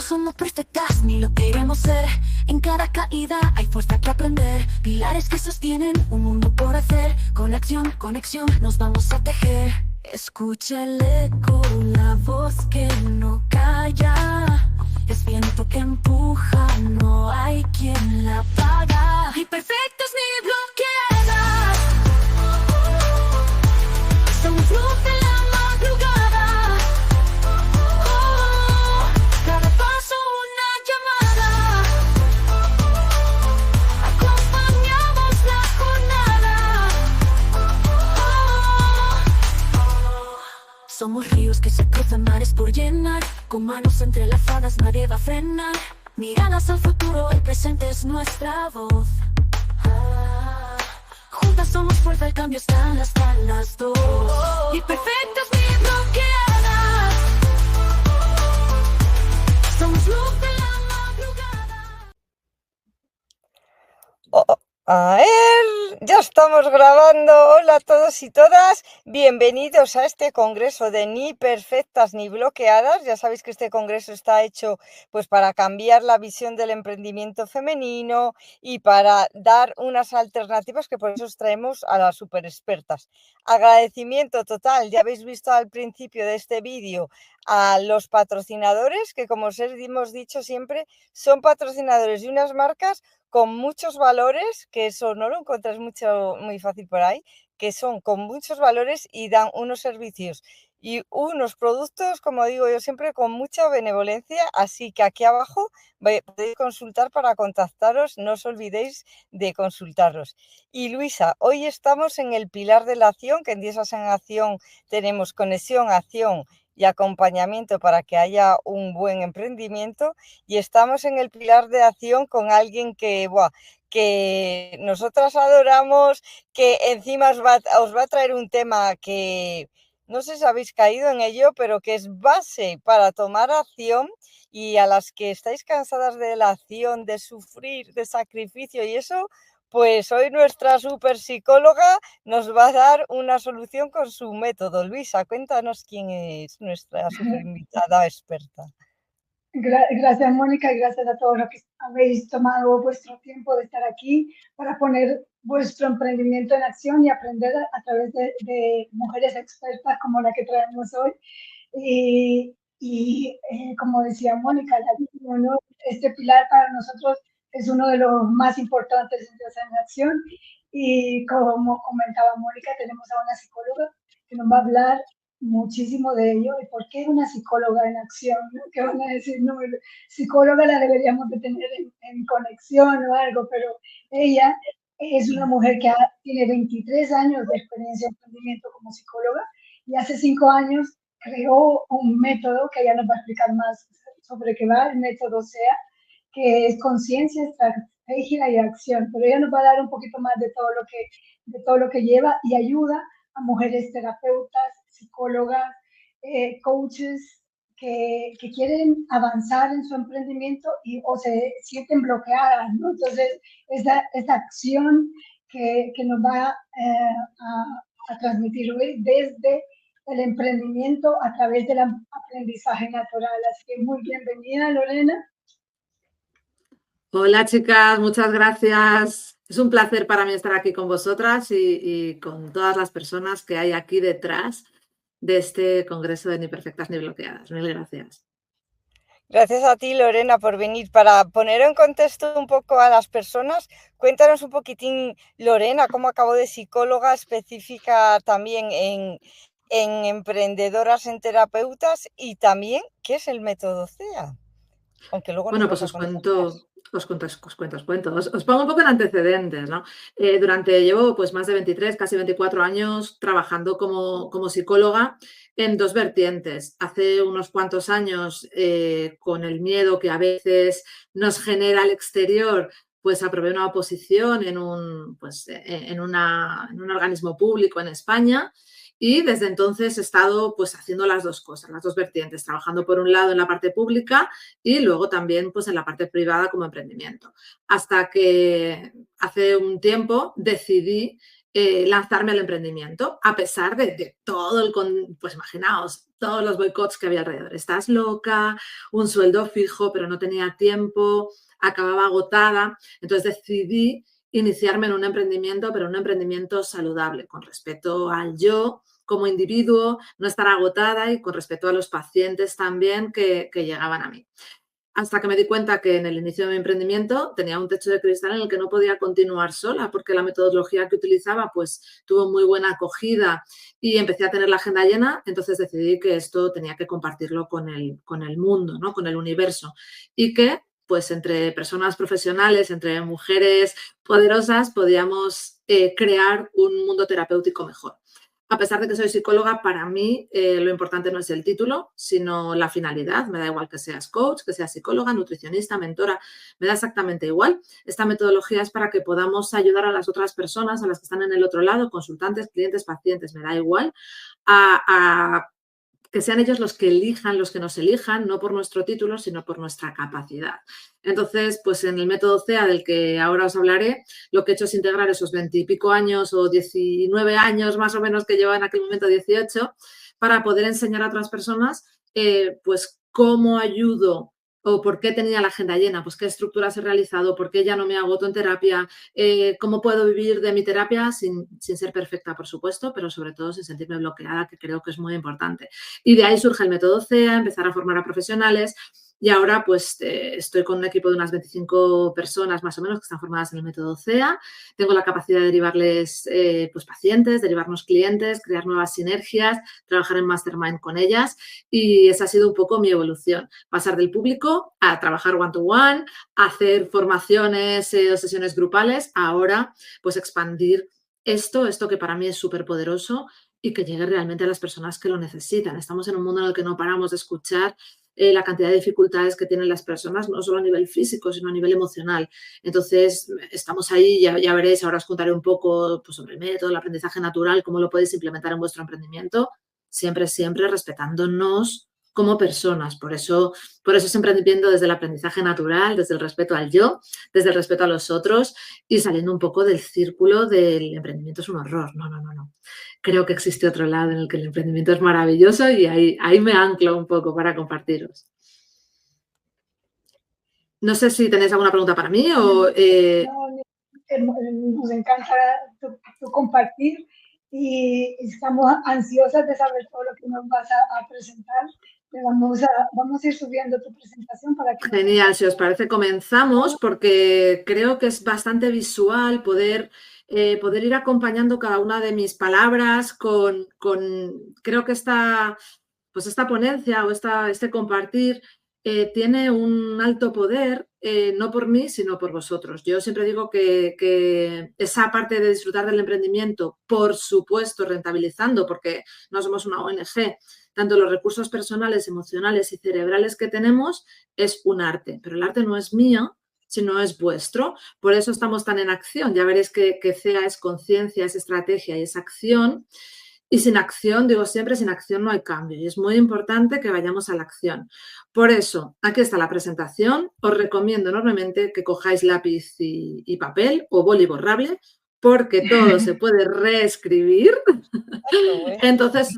somos perfectas ni lo queremos ser. En cada caída hay fuerza que aprender. Pilares que sostienen un mundo por hacer. Con acción, conexión, nos vamos a tejer. Escucha el eco, la voz que no calla. Es viento que empuja, no hay quien la apaga. Ni perfectas ni bloqueadas. Somos luz de la madrugada. Cada paso una llamada. Acompañamos la jornada. Somos ríos que se cruzan, mares por llenar. Con manos entrelazadas nadie va a frenar. Miradas al futuro, el presente es nuestra voz. Juntas somos fuerza, el cambio está en las dos. Ni perfectas ni bloqueadas. Somos luz de la madrugada. A ver, ya estamos grabando. Hola a todos y todas. Bienvenidos a este congreso de Ni Perfectas ni Bloqueadas. Ya sabéis que este congreso está hecho pues para cambiar la visión del emprendimiento femenino y para dar unas alternativas, que por eso os traemos a las super expertas. Agradecimiento total, ya habéis visto al principio de este vídeo a los patrocinadores, que como os hemos dicho siempre, son patrocinadores de unas marcas con muchos valores, que eso no lo encuentras muy fácil por ahí, que son con muchos valores y dan unos servicios y unos productos, como digo yo siempre, con mucha benevolencia. Así que aquí abajo podéis consultar para contactaros, no os olvidéis de consultarlos. Y Luisa, hoy estamos en el pilar de la acción, que en Diesas en Acción tenemos conexión, acción y acompañamiento para que haya un buen emprendimiento, y estamos en el pilar de acción con alguien que nosotras adoramos, que encima os va a traer un tema que no sé si habéis caído en ello, pero que es base para tomar acción, y a las que estáis cansadas de la acción, de sufrir, de sacrificio y eso, pues hoy nuestra super psicóloga nos va a dar una solución con su método. Luisa, cuéntanos quién es nuestra super invitada experta. Gracias, Mónica, y gracias a todos los que habéis tomado vuestro tiempo de estar aquí para poner vuestro emprendimiento en acción y aprender a través de mujeres expertas como la que traemos hoy. Como decía Mónica, este pilar para nosotros es uno de los más importantes en acción, y como comentaba Mónica, tenemos a una psicóloga que nos va a hablar muchísimo de ello y por qué una psicóloga en acción, ¿no? Que van a decir, no, psicóloga la deberíamos de tener en conexión o algo, pero ella es una mujer que tiene 23 años de experiencia en emprendimiento como psicóloga, y hace 5 años creó un método que ella nos va a explicar más sobre qué va. El método SEA, que es conciencia, estrategia y acción, pero ella nos va a dar un poquito más de todo lo que lleva, y ayuda a mujeres terapeutas, psicólogas, coaches que quieren avanzar en su emprendimiento o se sienten bloqueadas, ¿no? Entonces, esta acción que nos va a transmitir hoy desde el emprendimiento a través del aprendizaje natural. Así que muy bienvenida, Lorena. Hola, chicas, muchas gracias. Es un placer para mí estar aquí con vosotras y con todas las personas que hay aquí detrás de este congreso de Ni Perfectas ni Bloqueadas. Mil gracias. Gracias a ti, Lorena, por venir. Para poner en contexto un poco a las personas, cuéntanos un poquitín, Lorena, cómo acabó de psicóloga específica también en emprendedoras, en terapeutas, y también qué es el método CEA. Aunque luego bueno, pues os cuento. Os pongo un poco en antecedentes, ¿no? Llevo pues más de 23, casi 24 años trabajando como psicóloga en dos vertientes. Hace unos cuantos años, con el miedo que a veces nos genera el exterior, pues aprobé una oposición en un organismo público en España. Y desde entonces he estado pues haciendo las dos cosas, las dos vertientes, trabajando por un lado en la parte pública y luego también pues en la parte privada como emprendimiento. Hasta que hace un tiempo decidí lanzarme al emprendimiento, a pesar de todo pues imaginaos, todos los boicots que había alrededor. Estás loca, un sueldo fijo, pero no tenía tiempo, acababa agotada. Entonces decidí iniciarme en un emprendimiento, pero un emprendimiento saludable, con respeto al yo como individuo, no estar agotada y con respeto a los pacientes también que llegaban a mí. Hasta que me di cuenta que en el inicio de mi emprendimiento tenía un techo de cristal en el que no podía continuar sola porque la metodología que utilizaba pues tuvo muy buena acogida y empecé a tener la agenda llena, entonces decidí que esto tenía que compartirlo con el mundo, ¿no? Con el universo y que pues entre personas profesionales, entre mujeres poderosas podíamos crear un mundo terapéutico mejor. A pesar de que soy psicóloga, para mí lo importante no es el título, sino la finalidad. Me da igual que seas coach, que seas psicóloga, nutricionista, mentora, me da exactamente igual. Esta metodología es para que podamos ayudar a las otras personas, a las que están en el otro lado, consultantes, clientes, pacientes, me da igual, a que sean ellos los que elijan, los que nos elijan, no por nuestro título, sino por nuestra capacidad. Entonces, pues en el método CEA del que ahora os hablaré, lo que he hecho es integrar esos 20 y pico años o 19 años más o menos que llevaba en aquel momento 18, para poder enseñar a otras personas pues cómo ayudo o por qué tenía la agenda llena, pues qué estructuras he realizado, por qué ya no me agoto en terapia, cómo puedo vivir de mi terapia sin ser perfecta, por supuesto, pero sobre todo sin sentirme bloqueada, que creo que es muy importante. Y de ahí surge el método CEA, empezar a formar a profesionales. Y ahora pues estoy con un equipo de unas 25 personas más o menos que están formadas en el método CEA. Tengo la capacidad de derivarles pues pacientes, derivarnos clientes, crear nuevas sinergias, trabajar en mastermind con ellas y esa ha sido un poco mi evolución. Pasar del público a trabajar one-to-one, a hacer formaciones o sesiones grupales, ahora pues expandir esto que para mí es súper poderoso y que llegue realmente a las personas que lo necesitan. Estamos en un mundo en el que no paramos de escuchar la cantidad de dificultades que tienen las personas, no solo a nivel físico, sino a nivel emocional. Entonces, estamos ahí, ya veréis, ahora os contaré un poco pues, sobre el método, el aprendizaje natural, cómo lo podéis implementar en vuestro emprendimiento, siempre respetándonos como personas. Por eso es emprendimiento desde el aprendizaje natural, desde el respeto al yo, desde el respeto a los otros y saliendo un poco del círculo del emprendimiento es un horror. No. Creo que existe otro lado en el que el emprendimiento es maravilloso y ahí me anclo un poco para compartiros. No sé si tenéis alguna pregunta para mí o... Nos encanta tu compartir y estamos ansiosas de saber todo lo que nos vas a presentar. Vamos a ir subiendo tu presentación para que... Genial, si os parece comenzamos porque creo que es bastante visual poder ir acompañando cada una de mis palabras con creo que esta ponencia o este compartir tiene un alto poder, no por mí, sino por vosotros. Yo siempre digo que esa parte de disfrutar del emprendimiento, por supuesto, rentabilizando, porque no somos una ONG, tanto los recursos personales, emocionales y cerebrales que tenemos es un arte, pero el arte no es mío, sino es vuestro. Por eso estamos tan en acción. Ya veréis que CEA es conciencia, es estrategia y es acción. Y sin acción, digo siempre, sin acción no hay cambio. Y es muy importante que vayamos a la acción. Por eso, aquí está la presentación. Os recomiendo enormemente que cojáis lápiz y papel o boli borrable, porque todo se puede reescribir. Entonces,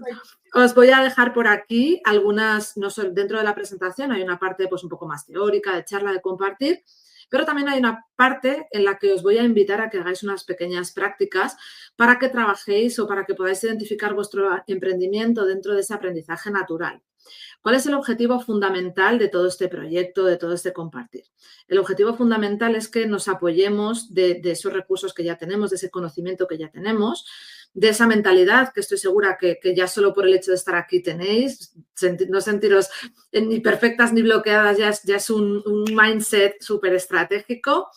os voy a dejar por aquí algunas, no solo dentro de la presentación hay una parte pues un poco más teórica, de charla, de compartir, pero también hay una parte en la que os voy a invitar a que hagáis unas pequeñas prácticas para que trabajéis o para que podáis identificar vuestro emprendimiento dentro de ese aprendizaje natural. ¿Cuál es el objetivo fundamental de todo este proyecto, de todo este compartir? El objetivo fundamental es que nos apoyemos de esos recursos que ya tenemos, de ese conocimiento que ya tenemos, de esa mentalidad que estoy segura que ya solo por el hecho de estar aquí tenéis, no sentiros ni perfectas ni bloqueadas, ya es un mindset súper estratégico.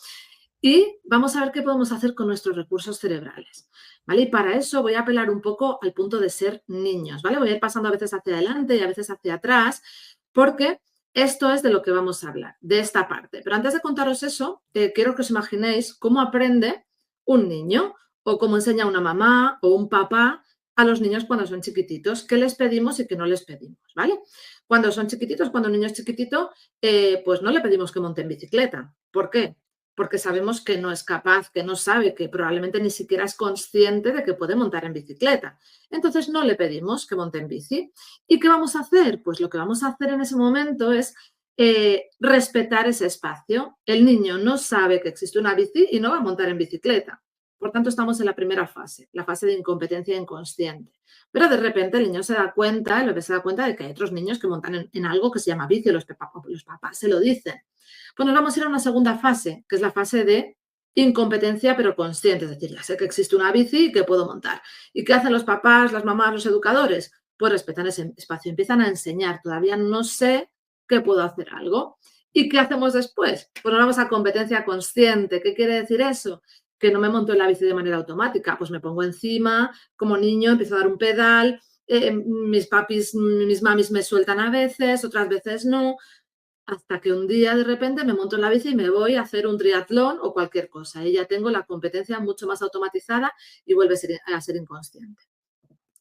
Y vamos a ver qué podemos hacer con nuestros recursos cerebrales, ¿vale? Y para eso voy a apelar un poco al punto de ser niños, ¿vale? Voy a ir pasando a veces hacia adelante y a veces hacia atrás, porque esto es de lo que vamos a hablar, de esta parte. Pero antes de contaros eso, quiero que os imaginéis cómo aprende un niño o cómo enseña una mamá o un papá a los niños cuando son chiquititos, qué les pedimos y qué no les pedimos, ¿vale? Cuando son chiquititos, cuando un niño es chiquitito, pues no le pedimos que monte en bicicleta. ¿Por qué? porque sabemos que no es capaz, que no sabe, que probablemente ni siquiera es consciente de que puede montar en bicicleta. Entonces no le pedimos que monte en bici. ¿Y qué vamos a hacer? Pues lo que vamos a hacer en ese momento es respetar ese espacio. El niño no sabe que existe una bici y no va a montar en bicicleta. Por tanto, estamos en la primera fase, la fase de incompetencia inconsciente. Pero de repente el niño se da cuenta, el bebé se da cuenta de que hay otros niños que montan en algo que se llama bici, los papás se lo dicen. Pues nos vamos a ir a una segunda fase, que es la fase de incompetencia pero consciente, es decir, ya sé que existe una bici y que puedo montar. ¿Y qué hacen los papás, las mamás, los educadores? Pues respetan ese espacio, empiezan a enseñar, todavía no sé que puedo hacer algo. ¿Y qué hacemos después? Pues nos vamos a competencia consciente. ¿Qué quiere decir eso? Que no me monto en la bici de manera automática, pues me pongo encima, como niño empiezo a dar un pedal, mis papis, mis mamis me sueltan a veces, otras veces no, hasta que un día de repente me monto en la bici y me voy a hacer un triatlón o cualquier cosa. Y ya tengo la competencia mucho más automatizada y vuelve a ser inconsciente.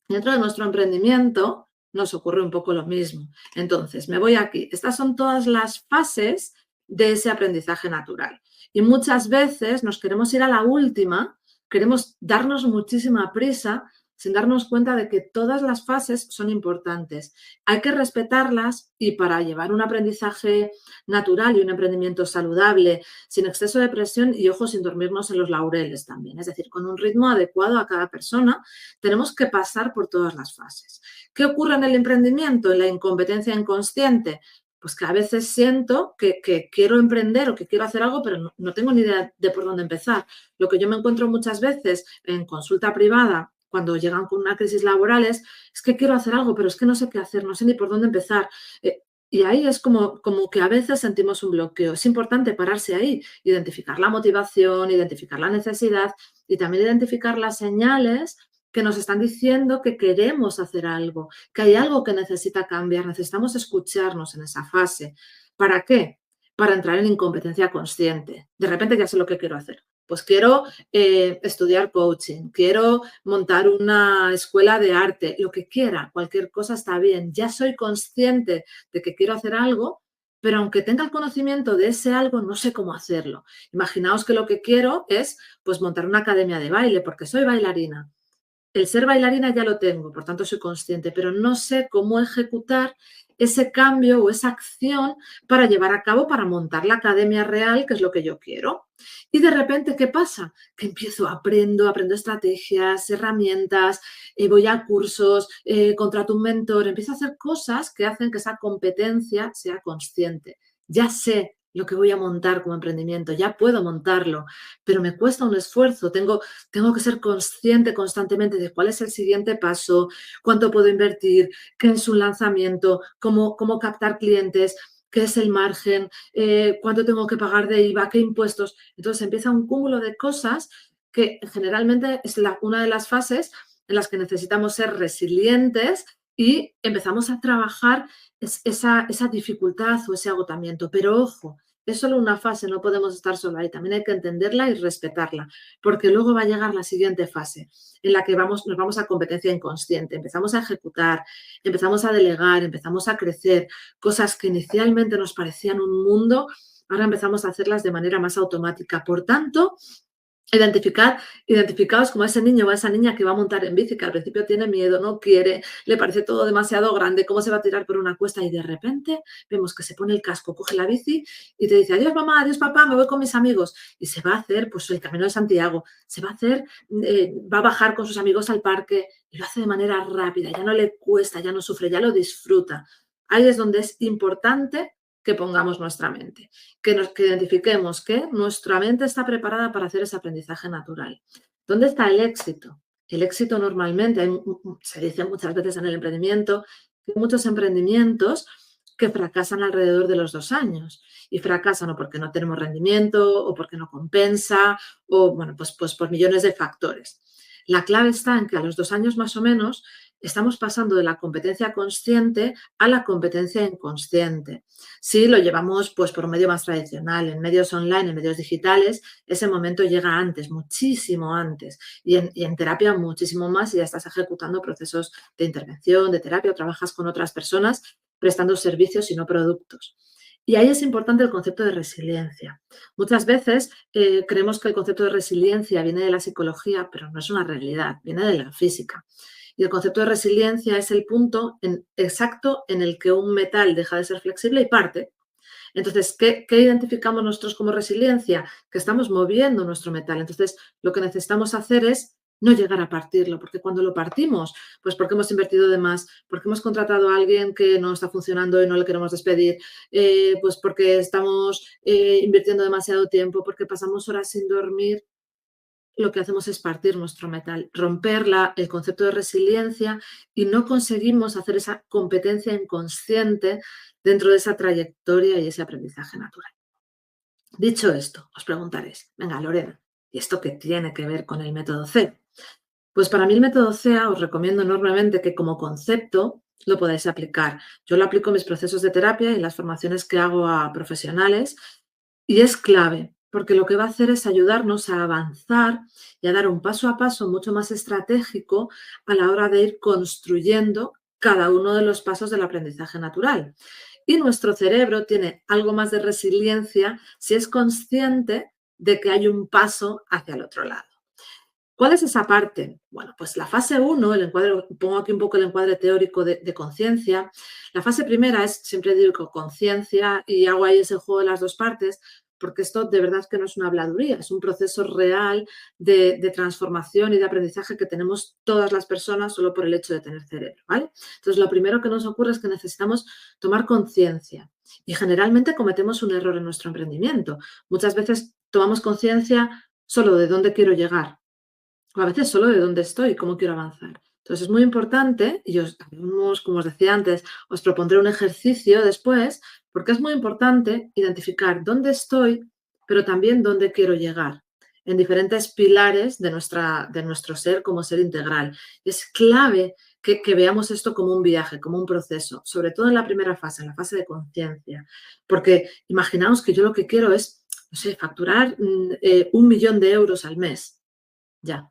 Dentro de nuestro emprendimiento nos ocurre un poco lo mismo. Entonces, me voy aquí. Estas son todas las fases de ese aprendizaje natural. Y muchas veces nos queremos ir a la última, queremos darnos muchísima prisa sin darnos cuenta de que todas las fases son importantes. Hay que respetarlas y para llevar un aprendizaje natural y un emprendimiento saludable, sin exceso de presión y, ojo, sin dormirnos en los laureles también. Es decir, con un ritmo adecuado a cada persona, tenemos que pasar por todas las fases. ¿Qué ocurre en el emprendimiento, en la incompetencia inconsciente? Pues que a veces siento que quiero emprender o que quiero hacer algo, pero no tengo ni idea de por dónde empezar. Lo que yo me encuentro muchas veces en consulta privada, cuando llegan con una crisis laboral, es que quiero hacer algo, pero es que no sé qué hacer, no sé ni por dónde empezar. Y ahí es como que a veces sentimos un bloqueo. Es importante pararse ahí, identificar la motivación, identificar la necesidad y también identificar las señales que nos están diciendo que queremos hacer algo, que hay algo que necesita cambiar, necesitamos escucharnos en esa fase. ¿Para qué? Para entrar en incompetencia consciente. De repente ya sé lo que quiero hacer. Pues quiero estudiar coaching, quiero montar una escuela de arte, lo que quiera, cualquier cosa está bien. Ya soy consciente de que quiero hacer algo, pero aunque tenga el conocimiento de ese algo, no sé cómo hacerlo. Imaginaos que lo que quiero es pues montar una academia de baile, porque soy bailarina. El ser bailarina ya lo tengo, por tanto soy consciente, pero no sé cómo ejecutar ese cambio o esa acción para llevar a cabo, para montar la academia real, que es lo que yo quiero. Y de repente, ¿qué pasa? Que aprendo estrategias, herramientas, voy a cursos, contrato un mentor, empiezo a hacer cosas que hacen que esa competencia sea consciente. Ya sé lo que voy a montar como emprendimiento, ya puedo montarlo, pero me cuesta un esfuerzo, tengo que ser consciente constantemente de cuál es el siguiente paso, cuánto puedo invertir, qué es un lanzamiento, cómo captar clientes, qué es el margen, cuánto tengo que pagar de IVA, qué impuestos. Entonces empieza un cúmulo de cosas que generalmente es una de las fases en las que necesitamos ser resilientes y empezamos a trabajar esa dificultad o ese agotamiento. Pero ojo, es solo una fase, no podemos estar solo ahí, también hay que entenderla y respetarla, porque luego va a llegar la siguiente fase en la que nos vamos a competencia inconsciente, empezamos a ejecutar, empezamos a delegar, empezamos a crecer, cosas que inicialmente nos parecían un mundo, ahora empezamos a hacerlas de manera más automática. Por tanto, identificados como ese niño o esa niña que va a montar en bici, que al principio tiene miedo, no quiere, le parece todo demasiado grande, cómo se va a tirar por una cuesta y de repente vemos que se pone el casco, coge la bici y te dice adiós mamá, adiós papá, me voy con mis amigos y se va a hacer pues el Camino de Santiago, va a bajar con sus amigos al parque y lo hace de manera rápida, ya no le cuesta, ya no sufre, ya lo disfruta. Ahí es donde es importante que pongamos nuestra mente, que identifiquemos que nuestra mente está preparada para hacer ese aprendizaje natural. ¿Dónde está el éxito? El éxito normalmente, se dice muchas veces en el emprendimiento, que hay muchos emprendimientos que fracasan alrededor de los 2 años y fracasan o porque no tenemos rendimiento o porque no compensa o, bueno, pues por millones de factores. La clave está en que a los 2 años más o menos estamos pasando de la competencia consciente a la competencia inconsciente. Si lo llevamos pues por un medio más tradicional, en medios online, en medios digitales, ese momento llega antes, muchísimo antes. Y en terapia muchísimo más y ya estás ejecutando procesos de intervención, de terapia o trabajas con otras personas prestando servicios y no productos. Y ahí es importante el concepto de resiliencia. Muchas veces creemos que el concepto de resiliencia viene de la psicología, pero no es una realidad, viene de la física. Y el concepto de resiliencia es el punto exacto en el que un metal deja de ser flexible y parte. Entonces, ¿qué identificamos nosotros como resiliencia? Que estamos moviendo nuestro metal. Entonces, lo que necesitamos hacer es no llegar a partirlo, porque cuando lo partimos, pues porque hemos invertido de más, porque hemos contratado a alguien que no está funcionando y no le queremos despedir, pues porque estamos invirtiendo demasiado tiempo, porque pasamos horas sin dormir, lo que hacemos es partir nuestro metal, romper el concepto de resiliencia y no conseguimos hacer esa competencia inconsciente dentro de esa trayectoria y ese aprendizaje natural. Dicho esto, os preguntaréis, venga, Lorena, ¿y esto qué tiene que ver con el método C? Pues para mí el método CEA os recomiendo enormemente que como concepto lo podáis aplicar. Yo lo aplico en mis procesos de terapia y en las formaciones que hago a profesionales y es clave porque lo que va a hacer es ayudarnos a avanzar y a dar un paso a paso mucho más estratégico a la hora de ir construyendo cada uno de los pasos del aprendizaje natural. Y nuestro cerebro tiene algo más de resiliencia si es consciente de que hay un paso hacia el otro lado. ¿Cuál es esa parte? Bueno, pues la fase 1, pongo aquí un poco el encuadre teórico de conciencia. La fase primera es, siempre digo, conciencia y hago ahí ese juego de las dos partes, porque esto de verdad que no es una habladuría, es un proceso real de transformación y de aprendizaje que tenemos todas las personas solo por el hecho de tener cerebro, ¿vale? Entonces, lo primero que nos ocurre es que necesitamos tomar conciencia y generalmente cometemos un error en nuestro emprendimiento. Muchas veces tomamos conciencia solo de dónde quiero llegar, o a veces solo de dónde estoy, cómo quiero avanzar. Entonces es muy importante, y como os decía antes, os propondré un ejercicio después, porque es muy importante identificar dónde estoy, pero también dónde quiero llegar, en diferentes pilares de nuestro ser como ser integral. Y es clave que veamos esto como un viaje, como un proceso, sobre todo en la primera fase, en la fase de conciencia, porque imaginaos que yo lo que quiero es, no sé, facturar 1 millón de euros al mes. Ya.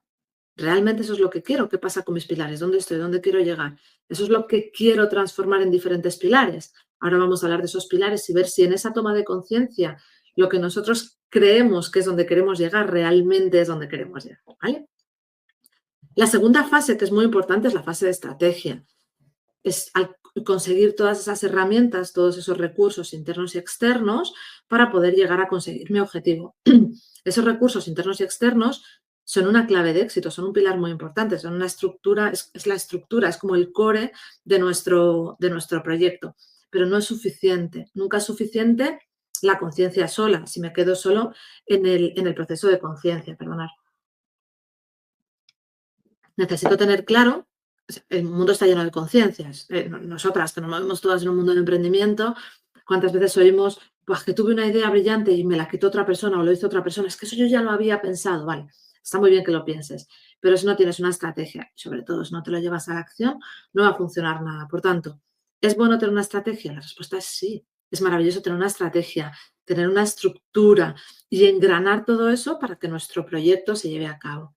¿Realmente eso es lo que quiero? ¿Qué pasa con mis pilares? ¿Dónde estoy? ¿Dónde quiero llegar? Eso es lo que quiero transformar en diferentes pilares. Ahora vamos a hablar de esos pilares y ver si en esa toma de conciencia lo que nosotros creemos que es donde queremos llegar realmente es donde queremos llegar, ¿vale? La segunda fase, que es muy importante, es la fase de estrategia. Es al conseguir todas esas herramientas, todos esos recursos internos y externos para poder llegar a conseguir mi objetivo. Esos recursos internos y externos son una clave de éxito, son un pilar muy importante, son una estructura, es la estructura, es como el core de nuestro proyecto, pero no es suficiente, nunca es suficiente la conciencia sola, si me quedo solo en el proceso de conciencia, perdonad. Necesito tener claro, el mundo está lleno de conciencias, nosotras que nos movemos todas en un mundo de emprendimiento, ¿cuántas veces oímos, pues que tuve una idea brillante y me la quitó otra persona o lo hizo otra persona? Es que eso yo ya lo había pensado, vale. Está muy bien que lo pienses, pero si no tienes una estrategia, sobre todo si no te lo llevas a la acción, no va a funcionar nada. Por tanto, ¿es bueno tener una estrategia? La respuesta es sí. Es maravilloso tener una estrategia, tener una estructura y engranar todo eso para que nuestro proyecto se lleve a cabo.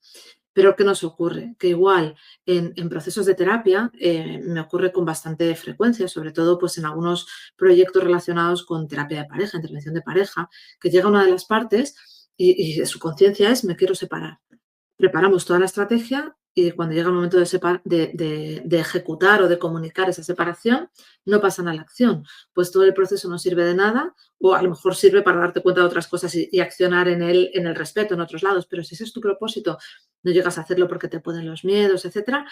Pero ¿qué nos ocurre? Que igual en procesos de terapia me ocurre con bastante frecuencia, sobre todo pues en algunos proyectos relacionados con terapia de pareja, intervención de pareja, que llega una de las partes y su conciencia es me quiero separar. Preparamos toda la estrategia y cuando llega el momento de ejecutar o de comunicar esa separación, no pasan a la acción. Pues todo el proceso no sirve de nada o a lo mejor sirve para darte cuenta de otras cosas y accionar en el respeto en otros lados. Pero si ese es tu propósito, no llegas a hacerlo porque te pueden los miedos, etcétera,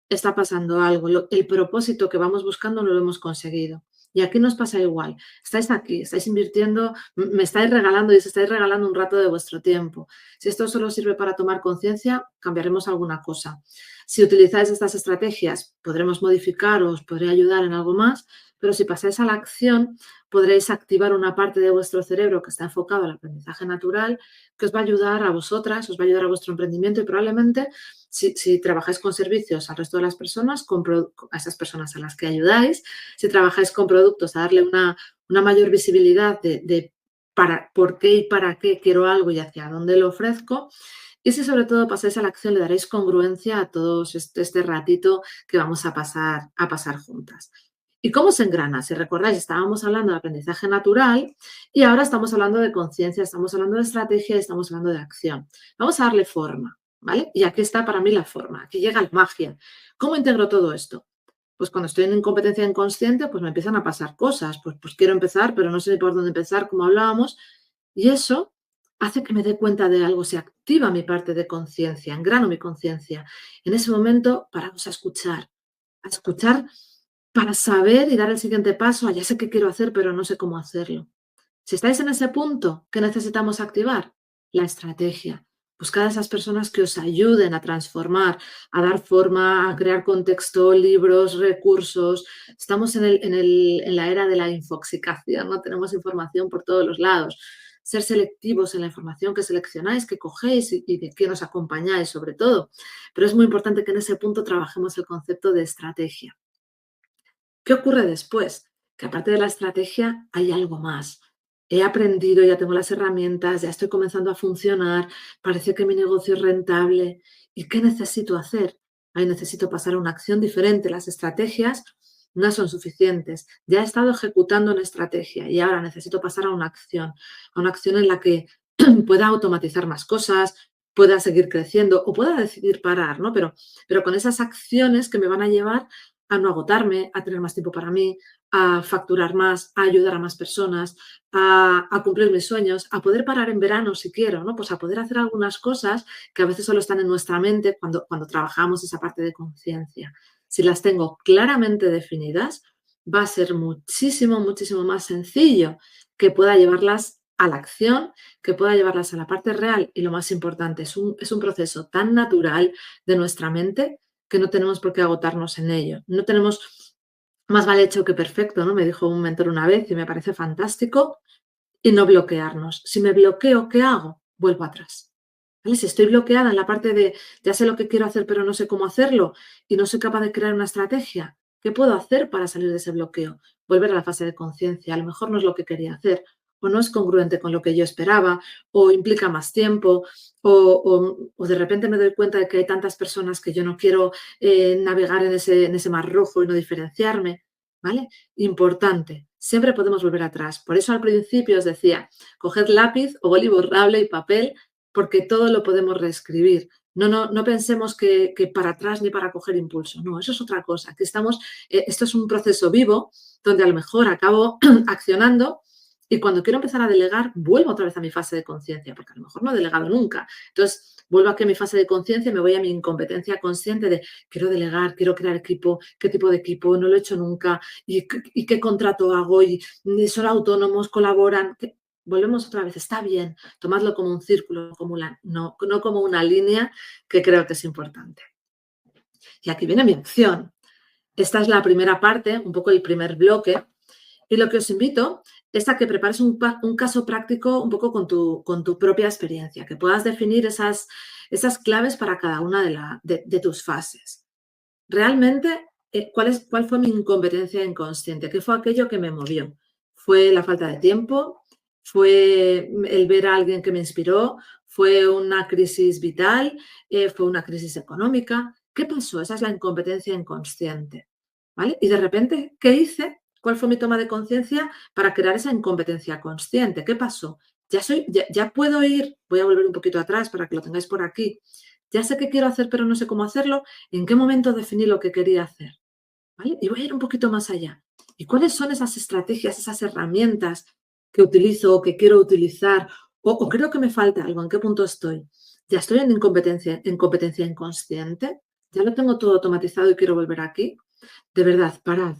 está pasando algo. El propósito que vamos buscando no lo hemos conseguido. Y aquí nos pasa igual. Estáis aquí, estáis invirtiendo, me estáis regalando y os estáis regalando un rato de vuestro tiempo. Si esto solo sirve para tomar conciencia, cambiaremos alguna cosa. Si utilizáis estas estrategias, podremos modificar o os podré ayudar en algo más, pero si pasáis a la acción, podréis activar una parte de vuestro cerebro que está enfocado al aprendizaje natural, que os va a ayudar a vosotras, os va a ayudar a vuestro emprendimiento y probablemente si trabajáis con servicios al resto de las personas, a esas personas a las que ayudáis, si trabajáis con productos, a darle una mayor visibilidad de por qué y para qué quiero algo y hacia dónde lo ofrezco. Y si sobre todo pasáis a la acción, le daréis congruencia a todo este ratito que vamos a pasar juntas. ¿Y cómo se engrana? Si recordáis, estábamos hablando de aprendizaje natural y ahora estamos hablando de conciencia, estamos hablando de estrategia y estamos hablando de acción. Vamos a darle forma, ¿vale? Y aquí está para mí la forma, aquí llega la magia. ¿Cómo integro todo esto? Pues cuando estoy en incompetencia inconsciente, pues me empiezan a pasar cosas. Pues quiero empezar, pero no sé ni por dónde empezar, como hablábamos. Y eso hace que me dé cuenta de algo, se activa mi parte de conciencia, engrano mi conciencia. En ese momento paramos a escuchar para saber y dar el siguiente paso. Ya sé qué quiero hacer, pero no sé cómo hacerlo. Si estáis en ese punto, ¿qué necesitamos activar? La estrategia. Buscad a esas personas que os ayuden a transformar, a dar forma, a crear contexto, libros, recursos. Estamos en la era de la infoxicación, ¿no? Tenemos información por todos los lados. Ser selectivos en la información que seleccionáis, que cogéis y de qué nos acompañáis sobre todo. Pero es muy importante que en ese punto trabajemos el concepto de estrategia. ¿Qué ocurre después? Que aparte de la estrategia hay algo más. He aprendido, ya tengo las herramientas, ya estoy comenzando a funcionar, parece que mi negocio es rentable. ¿Y qué necesito hacer? Ahí necesito pasar a una acción diferente. Las estrategias no son suficientes. Ya he estado ejecutando una estrategia y ahora necesito pasar a una acción en la que pueda automatizar más cosas, pueda seguir creciendo o pueda decidir parar, ¿no? Pero con esas acciones que me van a llevar a no agotarme, a tener más tiempo para mí, a facturar más, a ayudar a más personas, a cumplir mis sueños, a poder parar en verano si quiero, ¿no? Pues a poder hacer algunas cosas que a veces solo están en nuestra mente cuando trabajamos esa parte de conciencia. Si las tengo claramente definidas, va a ser muchísimo, muchísimo más sencillo que pueda llevarlas a la acción, que pueda llevarlas a la parte real y lo más importante, es un proceso tan natural de nuestra mente que no tenemos por qué agotarnos en ello. No tenemos más vale hecho que perfecto, ¿no? Me dijo un mentor una vez y me parece fantástico, y no bloquearnos. Si me bloqueo, ¿qué hago? Vuelvo atrás. ¿Vale? Si estoy bloqueada en la parte de ya sé lo que quiero hacer pero no sé cómo hacerlo y no soy capaz de crear una estrategia, ¿qué puedo hacer para salir de ese bloqueo? Volver a la fase de conciencia. A lo mejor no es lo que quería hacer o no es congruente con lo que yo esperaba o implica más tiempo o de repente me doy cuenta de que hay tantas personas que yo no quiero navegar en ese mar rojo y no diferenciarme, ¿vale? Importante, siempre podemos volver atrás. Por eso al principio os decía, coged lápiz o boli borrable y papel porque todo lo podemos reescribir. No pensemos que para atrás ni para coger impulso. No, eso es otra cosa. Aquí estamos, esto es un proceso vivo donde a lo mejor acabo accionando y cuando quiero empezar a delegar, vuelvo otra vez a mi fase de conciencia, porque a lo mejor no he delegado nunca. Entonces, vuelvo aquí a mi fase de conciencia y me voy a mi incompetencia consciente de quiero delegar, quiero crear equipo, qué tipo de equipo, no lo he hecho nunca, y qué contrato hago, y son autónomos, colaboran. Volvemos otra vez, está bien, tomadlo como un círculo, no como una línea, que creo que es importante. Y aquí viene mi acción. Esta es la primera parte, un poco el primer bloque, y lo que os invito es a que prepares un caso práctico un poco con tu propia experiencia, que puedas definir esas claves para cada una de tus fases. Realmente, ¿cuál fue mi incompetencia inconsciente? ¿Qué fue aquello que me movió? ¿Fue la falta de tiempo? ¿Fue el ver a alguien que me inspiró? ¿Fue una crisis vital? ¿Fue una crisis económica? ¿Qué pasó? Esa es la incompetencia inconsciente, ¿vale? Y de repente, ¿qué hice? ¿Cuál fue mi toma de conciencia para crear esa incompetencia consciente? ¿Qué pasó? Ya puedo ir, voy a volver un poquito atrás para que lo tengáis por aquí. Ya sé qué quiero hacer, pero no sé cómo hacerlo. ¿En qué momento definí lo que quería hacer? ¿Vale? Y voy a ir un poquito más allá. ¿Y cuáles son esas estrategias, esas herramientas que utilizo o que quiero utilizar? O creo que me falta algo. ¿En qué punto estoy? ¿Ya estoy en incompetencia inconsciente? ¿Ya lo tengo todo automatizado y quiero volver aquí? De verdad, parad.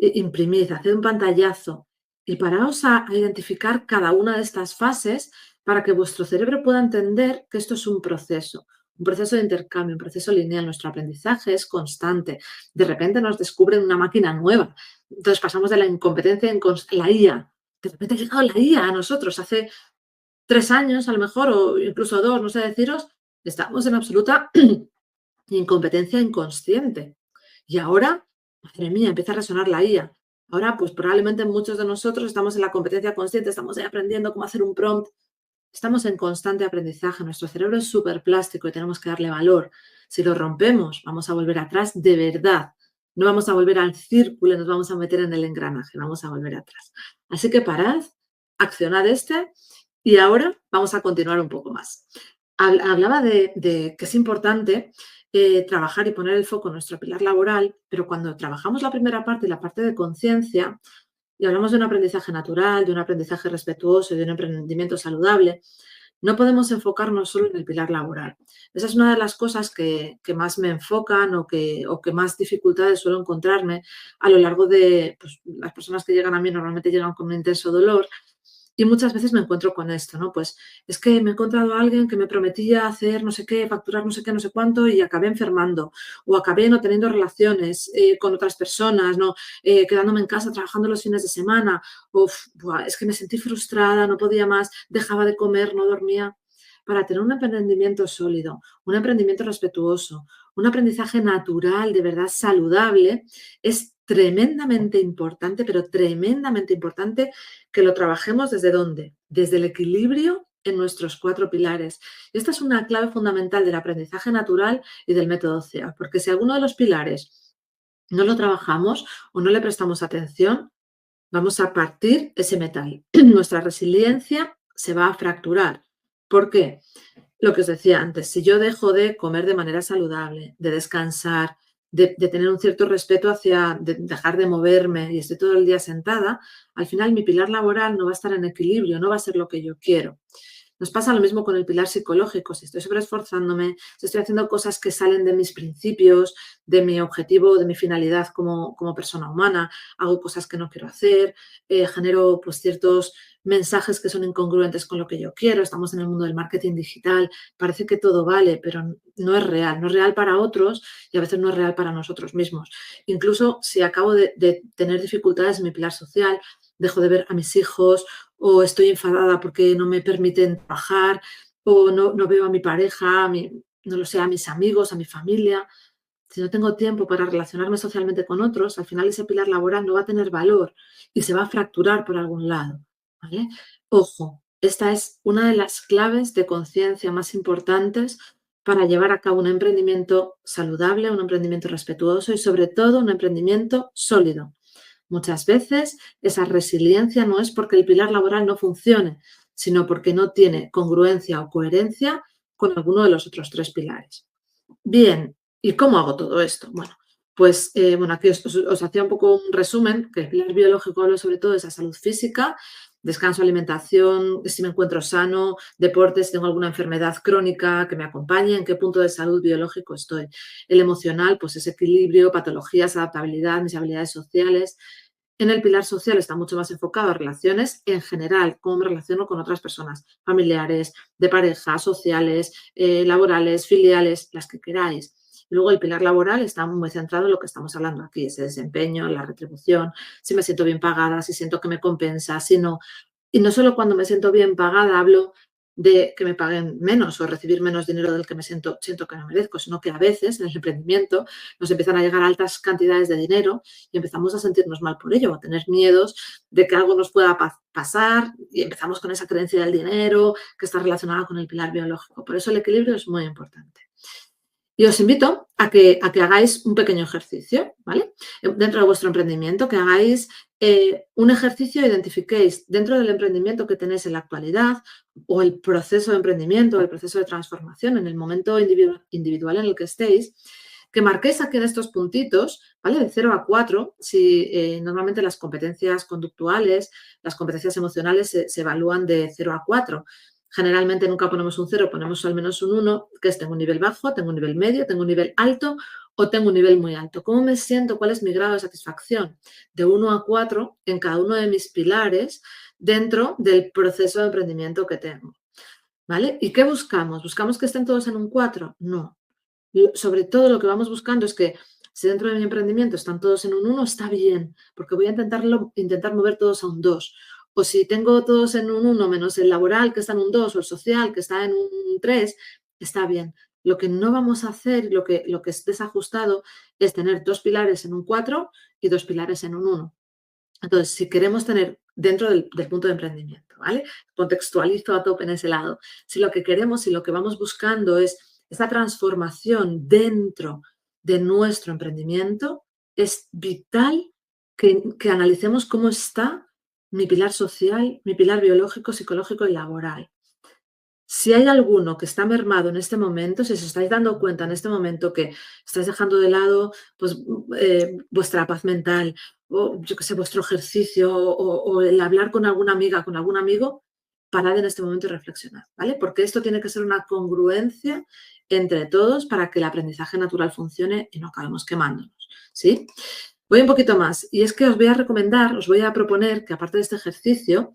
Imprimid, haced un pantallazo y paraos a identificar cada una de estas fases para que vuestro cerebro pueda entender que esto es un proceso de intercambio, un proceso lineal. Nuestro aprendizaje es constante. De repente nos descubren una máquina nueva. Entonces pasamos de la incompetencia en la IA. De repente ha llegado la IA a nosotros. Hace 3 años, a lo mejor, o incluso 2, no sé deciros, estamos en absoluta incompetencia inconsciente. Y ahora, madre mía, empieza a resonar la IA. Ahora, pues probablemente muchos de nosotros estamos en la competencia consciente, estamos ahí aprendiendo cómo hacer un prompt. Estamos en constante aprendizaje. Nuestro cerebro es súper plástico y tenemos que darle valor. Si lo rompemos, vamos a volver atrás de verdad. No vamos a volver al círculo, nos vamos a meter en el engranaje, vamos a volver atrás. Así que parad, accionad y ahora vamos a continuar un poco más. Hablaba de que es importante trabajar y poner el foco en nuestro pilar laboral, pero cuando trabajamos la primera parte, la parte de conciencia, y hablamos de un aprendizaje natural, de un aprendizaje respetuoso y de un emprendimiento saludable, no podemos enfocarnos solo en el pilar laboral. Esa es una de las cosas que más me enfocan o que más dificultades suelo encontrarme a lo largo de pues, las personas que llegan a mí normalmente llegan con un intenso dolor. Y muchas veces me encuentro con esto, ¿no? Pues es que me he encontrado a alguien que me prometía hacer no sé qué, facturar no sé qué, no sé cuánto y acabé enfermando o acabé no teniendo relaciones con otras personas, ¿no? Quedándome en casa trabajando los fines de semana. Es que me sentí frustrada, no podía más, dejaba de comer, no dormía. Para tener un emprendimiento sólido, un emprendimiento respetuoso, un aprendizaje natural, de verdad saludable, es tremendamente importante, pero tremendamente importante que lo trabajemos ¿desde dónde? Desde el equilibrio en nuestros 4 pilares. Y esta es una clave fundamental del aprendizaje natural y del método CEA, porque si alguno de los pilares no lo trabajamos o no le prestamos atención, vamos a partir ese metal. Nuestra resiliencia se va a fracturar. ¿Por qué? Lo que os decía antes, si yo dejo de comer de manera saludable, de descansar, de tener un cierto respeto de dejar de moverme y estoy todo el día sentada, al final mi pilar laboral no va a estar en equilibrio, no va a ser lo que yo quiero. Nos pasa lo mismo con el pilar psicológico. Si estoy sobreesforzándome, si estoy haciendo cosas que salen de mis principios, de mi objetivo, de mi finalidad como persona humana, hago cosas que no quiero hacer, genero pues, ciertos mensajes que son incongruentes con lo que yo quiero. Estamos en el mundo del marketing digital. Parece que todo vale, pero no es real. No es real para otros y a veces no es real para nosotros mismos. Incluso si acabo de tener dificultades en mi pilar social, dejo de ver a mis hijos o estoy enfadada porque no me permiten trabajar o no veo a mi pareja, no lo sé, a mis amigos, a mi familia. Si no tengo tiempo para relacionarme socialmente con otros, al final ese pilar laboral no va a tener valor y se va a fracturar por algún lado, ¿vale? Ojo, esta es una de las claves de conciencia más importantes para llevar a cabo un emprendimiento saludable, un emprendimiento respetuoso y sobre todo un emprendimiento sólido. Muchas veces esa resiliencia no es porque el pilar laboral no funcione, sino porque no tiene congruencia o coherencia con alguno de los otros 3 pilares. Bien, ¿y cómo hago todo esto? Bueno, pues aquí os hacía un poco un resumen, que el pilar biológico habla sobre todo de esa salud física, descanso, alimentación, si me encuentro sano, deportes, si tengo alguna enfermedad crónica que me acompañe, en qué punto de salud biológico estoy. El emocional, pues ese equilibrio, patologías, adaptabilidad, mis habilidades sociales. En el pilar social está mucho más enfocado a relaciones en general, cómo me relaciono con otras personas, familiares, de pareja, sociales, laborales, filiales, las que queráis. Y luego el pilar laboral está muy centrado en lo que estamos hablando aquí, ese desempeño, la retribución, si me siento bien pagada, si siento que me compensa, si no. Y no solo cuando me siento bien pagada hablo de que me paguen menos o recibir menos dinero del que siento que no merezco, sino que a veces en el emprendimiento nos empiezan a llegar altas cantidades de dinero y empezamos a sentirnos mal por ello, a tener miedos de que algo nos pueda pasar y empezamos con esa creencia del dinero que está relacionada con el pilar biológico. Por eso el equilibrio es muy importante. Y os invito a que hagáis un pequeño ejercicio, ¿vale? Dentro de vuestro emprendimiento, que hagáis un ejercicio, identifiquéis dentro del emprendimiento que tenéis en la actualidad o el proceso de emprendimiento, el proceso de transformación en el momento individual en el que estéis, que marquéis aquí en estos puntitos, ¿vale? De 0 a 4, si normalmente las competencias conductuales, las competencias emocionales se evalúan de 0 a 4. Generalmente nunca ponemos un 0, ponemos al menos un 1, que es tengo un nivel bajo, tengo un nivel medio, tengo un nivel alto o tengo un nivel muy alto. ¿Cómo me siento? ¿Cuál es mi grado de satisfacción? De 1 a 4 en cada uno de mis pilares dentro del proceso de emprendimiento que tengo. ¿Vale? ¿Y qué buscamos? ¿Buscamos que estén todos en un 4? No. Sobre todo lo que vamos buscando es que si dentro de mi emprendimiento están todos en un 1, está bien, porque voy a intentar mover todos a un 2. O si tengo todos en un 1 menos el laboral que está en un 2 o el social que está en un 3, está bien. Lo que no vamos a hacer, lo que es desajustado, es tener 2 pilares en un 4 y 2 pilares en un 1. Entonces, si queremos tener dentro del punto de emprendimiento, ¿vale? Contextualizo a tope en ese lado. Si lo que queremos y lo que vamos buscando es esta transformación dentro de nuestro emprendimiento, es vital que analicemos cómo está mi pilar social, mi pilar biológico, psicológico y laboral. Si hay alguno que está mermado en este momento, si os estáis dando cuenta en este momento que estáis dejando de lado pues, vuestra paz mental, o yo qué sé, vuestro ejercicio, o el hablar con alguna amiga, con algún amigo, parad en este momento y reflexionad, ¿vale? Porque esto tiene que ser una congruencia entre todos para que el aprendizaje natural funcione y no acabemos quemándonos, ¿sí? Voy un poquito más, y es que os voy a recomendar, os voy a proponer que aparte de este ejercicio,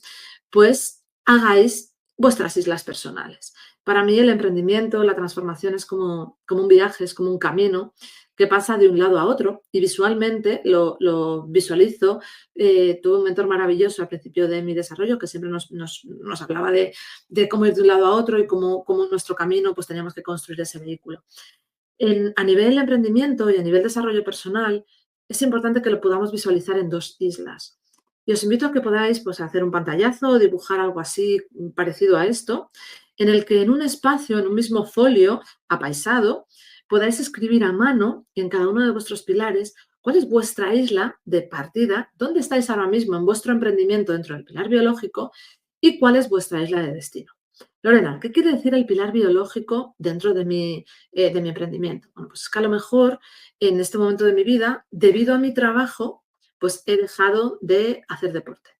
pues hagáis vuestras islas personales. Para mí el emprendimiento, la transformación es como un viaje, es como un camino que pasa de un lado a otro y visualmente lo visualizo. Tuve un mentor maravilloso al principio de mi desarrollo que siempre nos hablaba de cómo ir de un lado a otro y cómo en nuestro camino pues teníamos que construir ese vehículo. A nivel emprendimiento y a nivel desarrollo personal, es importante que lo podamos visualizar en dos islas. Y os invito a que podáis pues, hacer un pantallazo o dibujar algo así parecido a esto, en el que en un espacio, en un mismo folio apaisado, podáis escribir a mano en cada uno de vuestros pilares cuál es vuestra isla de partida, dónde estáis ahora mismo en vuestro emprendimiento dentro del pilar biológico y cuál es vuestra isla de destino. Lorena, ¿qué quiere decir el pilar biológico dentro de mi emprendimiento? Bueno, pues es que a lo mejor en este momento de mi vida, debido a mi trabajo, pues he dejado de hacer deporte.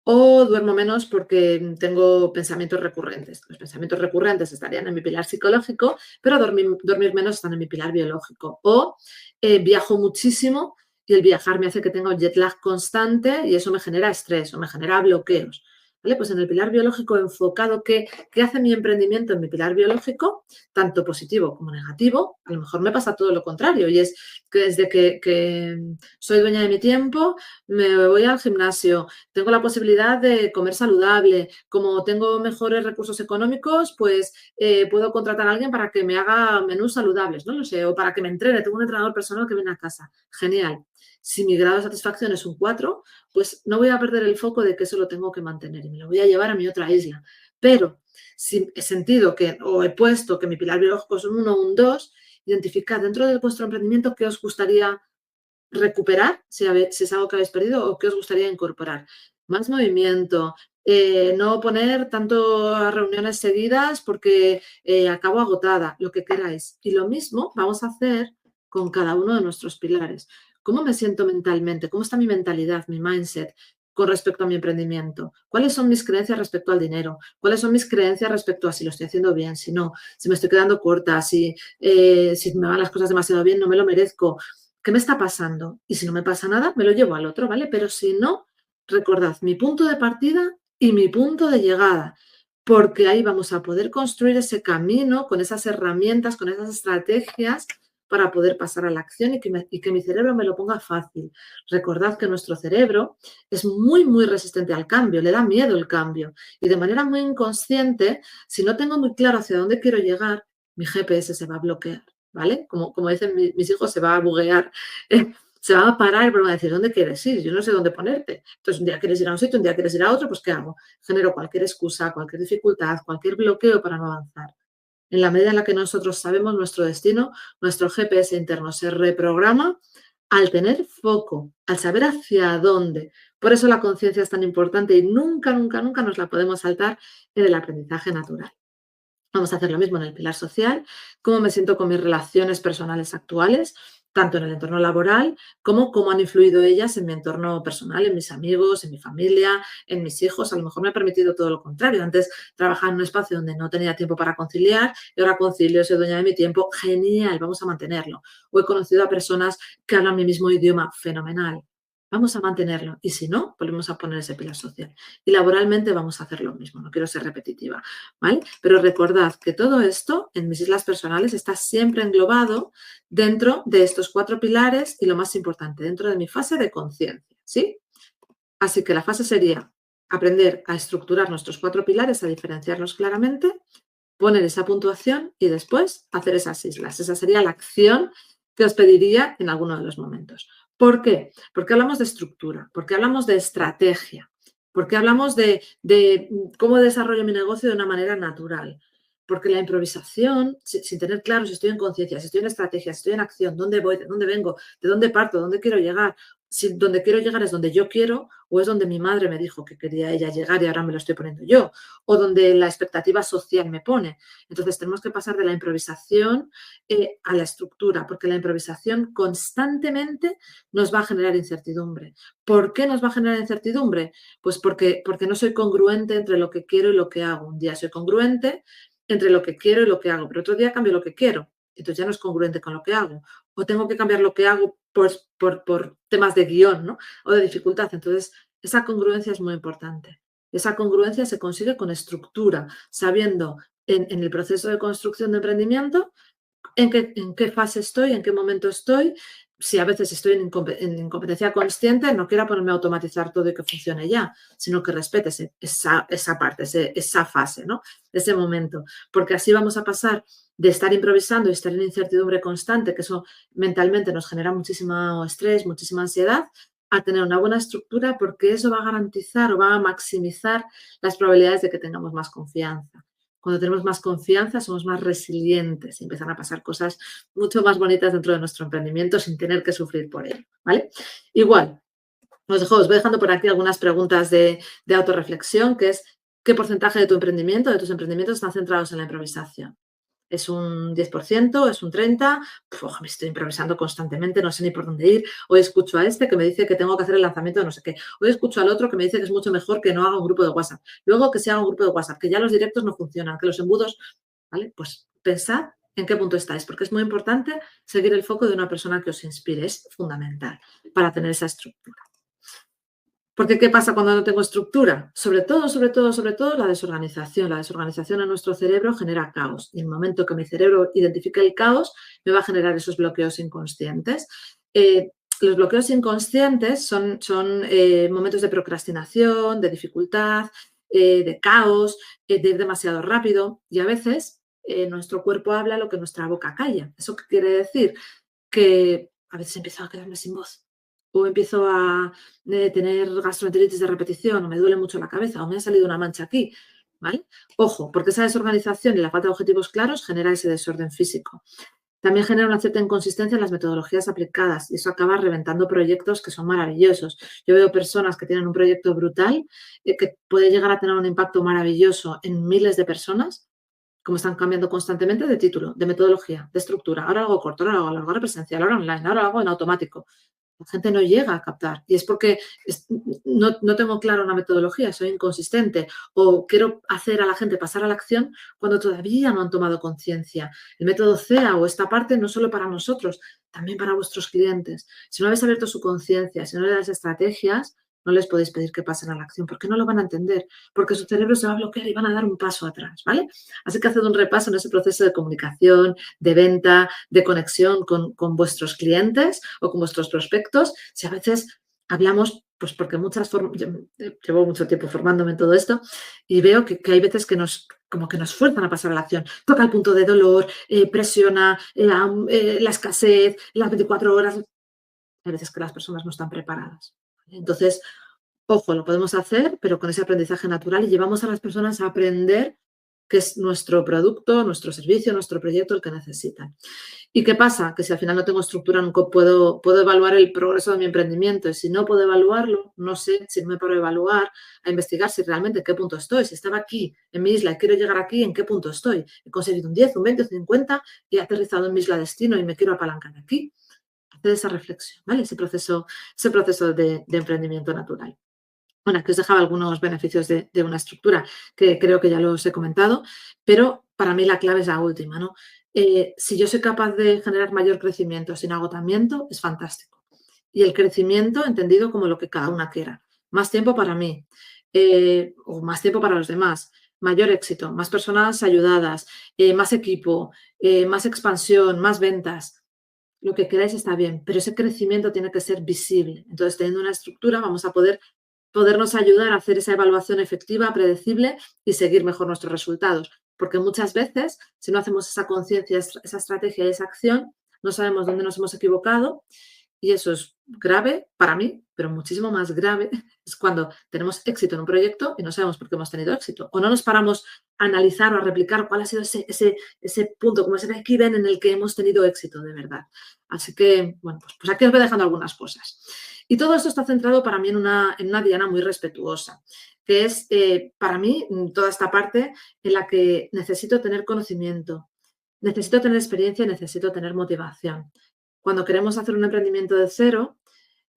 O duermo menos porque tengo pensamientos recurrentes. Los pensamientos recurrentes estarían en mi pilar psicológico, pero dormir menos están en mi pilar biológico. O viajo muchísimo y el viajar me hace que tenga un jet lag constante y eso me genera estrés o me genera bloqueos. ¿Vale? Pues en el pilar biológico enfocado, ¿qué hace mi emprendimiento en mi pilar biológico? Tanto positivo como negativo. A lo mejor me pasa todo lo contrario y es que desde que soy dueña de mi tiempo, me voy al gimnasio, tengo la posibilidad de comer saludable, como tengo mejores recursos económicos, pues puedo contratar a alguien para que me haga menús saludables, no lo sé, o para que me entrene, tengo un entrenador personal que viene a casa. Genial. Si mi grado de satisfacción es un 4, pues no voy a perder el foco de que eso lo tengo que mantener y me lo voy a llevar a mi otra isla. Pero si he sentido o he puesto que mi pilar biológico es un 1 o un 2, identificad dentro de vuestro emprendimiento qué os gustaría recuperar, si es algo que habéis perdido, o qué os gustaría incorporar. Más movimiento, no poner tanto reuniones seguidas porque acabo agotada, lo que queráis. Y lo mismo vamos a hacer con cada uno de nuestros pilares. ¿Cómo me siento mentalmente? ¿Cómo está mi mentalidad, mi mindset con respecto a mi emprendimiento? ¿Cuáles son mis creencias respecto al dinero? ¿Cuáles son mis creencias respecto a si lo estoy haciendo bien, si no, si me estoy quedando corta, si me van las cosas demasiado bien, no me lo merezco? ¿Qué me está pasando? Y si no me pasa nada, me lo llevo al otro, ¿vale? Pero si no, recordad mi punto de partida y mi punto de llegada, porque ahí vamos a poder construir ese camino con esas herramientas, con esas estrategias para poder pasar a la acción y que mi cerebro me lo ponga fácil. Recordad que nuestro cerebro es muy, muy resistente al cambio, le da miedo el cambio. Y de manera muy inconsciente, si no tengo muy claro hacia dónde quiero llegar, mi GPS se va a bloquear, ¿vale? Como dicen mis hijos, se va a buguear. Se va a parar y me va a decir, ¿dónde quieres ir? Yo no sé dónde ponerte. Entonces, un día quieres ir a un sitio, un día quieres ir a otro, pues ¿qué hago? Genero cualquier excusa, cualquier dificultad, cualquier bloqueo para no avanzar. En la medida en la que nosotros sabemos nuestro destino, nuestro GPS interno se reprograma al tener foco, al saber hacia dónde. Por eso la conciencia es tan importante y nunca, nunca, nunca nos la podemos saltar en el aprendizaje natural. Vamos a hacer lo mismo en el pilar social, cómo me siento con mis relaciones personales actuales, tanto en el entorno laboral como cómo han influido ellas en mi entorno personal, en mis amigos, en mi familia, en mis hijos. A lo mejor me ha permitido todo lo contrario. Antes trabajaba en un espacio donde no tenía tiempo para conciliar y ahora concilio, soy dueña de mi tiempo. Genial, vamos a mantenerlo. O he conocido a personas que hablan mi mismo idioma. Fenomenal. Vamos a mantenerlo. Y si no, volvemos a poner ese pilar social. Y laboralmente vamos a hacer lo mismo. No quiero ser repetitiva, ¿vale? Pero recordad que todo esto en mis islas personales está siempre englobado dentro de estos 4 pilares y lo más importante, dentro de mi fase de conciencia, ¿sí? Así que la fase sería aprender a estructurar nuestros 4 pilares, a diferenciarlos claramente, poner esa puntuación y después hacer esas islas. Esa sería la acción que os pediría en alguno de los momentos. ¿Por qué? Porque hablamos de estructura, porque hablamos de estrategia, porque hablamos de cómo desarrollo mi negocio de una manera natural. Porque la improvisación, sin tener claro si estoy en conciencia, si estoy en estrategia, si estoy en acción, dónde voy, de dónde vengo, de dónde parto, dónde quiero llegar, si donde quiero llegar es donde yo quiero o es donde mi madre me dijo que quería ella llegar y ahora me lo estoy poniendo yo, o donde la expectativa social me pone. Entonces tenemos que pasar de la improvisación a la estructura, porque la improvisación constantemente nos va a generar incertidumbre. ¿Por qué nos va a generar incertidumbre? Pues porque no soy congruente entre lo que quiero y lo que hago. Un día soy congruente entre lo que quiero y lo que hago, pero otro día cambio lo que quiero, entonces ya no es congruente con lo que hago, o tengo que cambiar lo que hago por temas de guión, ¿no? O de dificultad. Entonces, esa congruencia es muy importante. Esa congruencia se consigue con estructura, sabiendo en el proceso de construcción de emprendimiento en qué fase estoy, en qué momento estoy. Si a veces estoy en incompetencia consciente, no quiero ponerme a automatizar todo y que funcione ya, sino que respete esa parte, esa fase, ¿no? Ese momento. Porque así vamos a pasar de estar improvisando y estar en incertidumbre constante, que eso mentalmente nos genera muchísimo estrés, muchísima ansiedad, a tener una buena estructura, porque eso va a garantizar o va a maximizar las probabilidades de que tengamos más confianza. Cuando tenemos más confianza, somos más resilientes y empiezan a pasar cosas mucho más bonitas dentro de nuestro emprendimiento sin tener que sufrir por ello, ¿vale? Igual, os voy dejando por aquí algunas preguntas de autorreflexión, que es ¿qué porcentaje de tu emprendimiento, de tus emprendimientos están centrados en la improvisación? ¿Es un 10%? ¿Es un 30%? Me estoy improvisando constantemente, no sé ni por dónde ir. Hoy escucho a este que me dice que tengo que hacer el lanzamiento de no sé qué. Hoy escucho al otro que me dice que es mucho mejor que no haga un grupo de WhatsApp. Luego que se haga un grupo de WhatsApp, que ya los directos no funcionan, que los embudos, ¿vale? Pues pensad en qué punto estáis, porque es muy importante seguir el foco de una persona que os inspire. Es fundamental para tener esa estructura. Porque ¿qué pasa cuando no tengo estructura? Sobre todo, la desorganización. La desorganización en nuestro cerebro genera caos. Y en el momento que mi cerebro identifique el caos, me va a generar esos bloqueos inconscientes. Los bloqueos inconscientes son momentos de procrastinación, de dificultad, de caos, de ir demasiado rápido. Y a veces nuestro cuerpo habla lo que nuestra boca calla. ¿Eso qué quiere decir? Que a veces empiezo a quedarme sin voz. O empiezo a tener gastroenteritis de repetición, o me duele mucho la cabeza, o me ha salido una mancha aquí, ¿vale? Ojo, porque esa desorganización y la falta de objetivos claros genera ese desorden físico. También genera una cierta inconsistencia en las metodologías aplicadas y eso acaba reventando proyectos que son maravillosos. Yo veo personas que tienen un proyecto brutal que puede llegar a tener un impacto maravilloso en miles de personas, como están cambiando constantemente de título, de metodología, de estructura. Ahora lo hago corto, ahora lo hago largo, ahora presencial, ahora online, ahora lo hago en automático. La gente no llega a captar y es porque no tengo clara una metodología, soy inconsistente o quiero hacer a la gente pasar a la acción cuando todavía no han tomado conciencia. El método CEA o esta parte no solo para nosotros, también para vuestros clientes. Si no habéis abierto su conciencia, si no le dais estrategias, no les podéis pedir que pasen a la acción porque no lo van a entender, porque su cerebro se va a bloquear y van a dar un paso atrás, ¿vale? Así que haced un repaso en ese proceso de comunicación, de venta, de conexión con vuestros clientes o con vuestros prospectos. Si a veces hablamos, pues porque llevo mucho tiempo formándome en todo esto y veo que hay veces que nos fuerzan a pasar a la acción. Toca el punto de dolor, presiona la escasez, las 24 horas. Hay veces que las personas no están preparadas. Entonces, ojo, lo podemos hacer, pero con ese aprendizaje natural y llevamos a las personas a aprender qué es nuestro producto, nuestro servicio, nuestro proyecto, el que necesitan. ¿Y qué pasa? Que si al final no tengo estructura, nunca puedo evaluar el progreso de mi emprendimiento. Y si no puedo evaluarlo, no sé si me paro a evaluar, a investigar si realmente en qué punto estoy. Si estaba aquí, en mi isla, y quiero llegar aquí, ¿en qué punto estoy? He conseguido un 10, un 20, un 50 y he aterrizado en mi isla destino y me quiero apalancar aquí. Hacer esa reflexión, ¿vale? Ese proceso de emprendimiento natural. Bueno, aquí os dejaba algunos beneficios de una estructura que creo que ya los he comentado, pero para mí la clave es la última, ¿no? Si yo soy capaz de generar mayor crecimiento sin agotamiento, es fantástico. Y el crecimiento entendido como lo que cada una quiera. Más tiempo para mí o más tiempo para los demás. Mayor éxito, más personas ayudadas, más equipo, más expansión, más ventas. Lo que queráis está bien, pero ese crecimiento tiene que ser visible. Entonces, teniendo una estructura, vamos a podernos ayudar a hacer esa evaluación efectiva, predecible y seguir mejor nuestros resultados. Porque muchas veces, si no hacemos esa conciencia, esa estrategia y esa acción, no sabemos dónde nos hemos equivocado Y eso es grave para mí, pero muchísimo más grave es cuando tenemos éxito en un proyecto y no sabemos por qué hemos tenido éxito. O no nos paramos a analizar o a replicar cuál ha sido ese punto, como ese key event en el que hemos tenido éxito de verdad. Así que, bueno, pues aquí os voy dejando algunas cosas. Y todo esto está centrado para mí en una diana muy respetuosa, que es para mí toda esta parte en la que necesito tener conocimiento, necesito tener experiencia y necesito tener motivación. Cuando queremos hacer un emprendimiento de cero,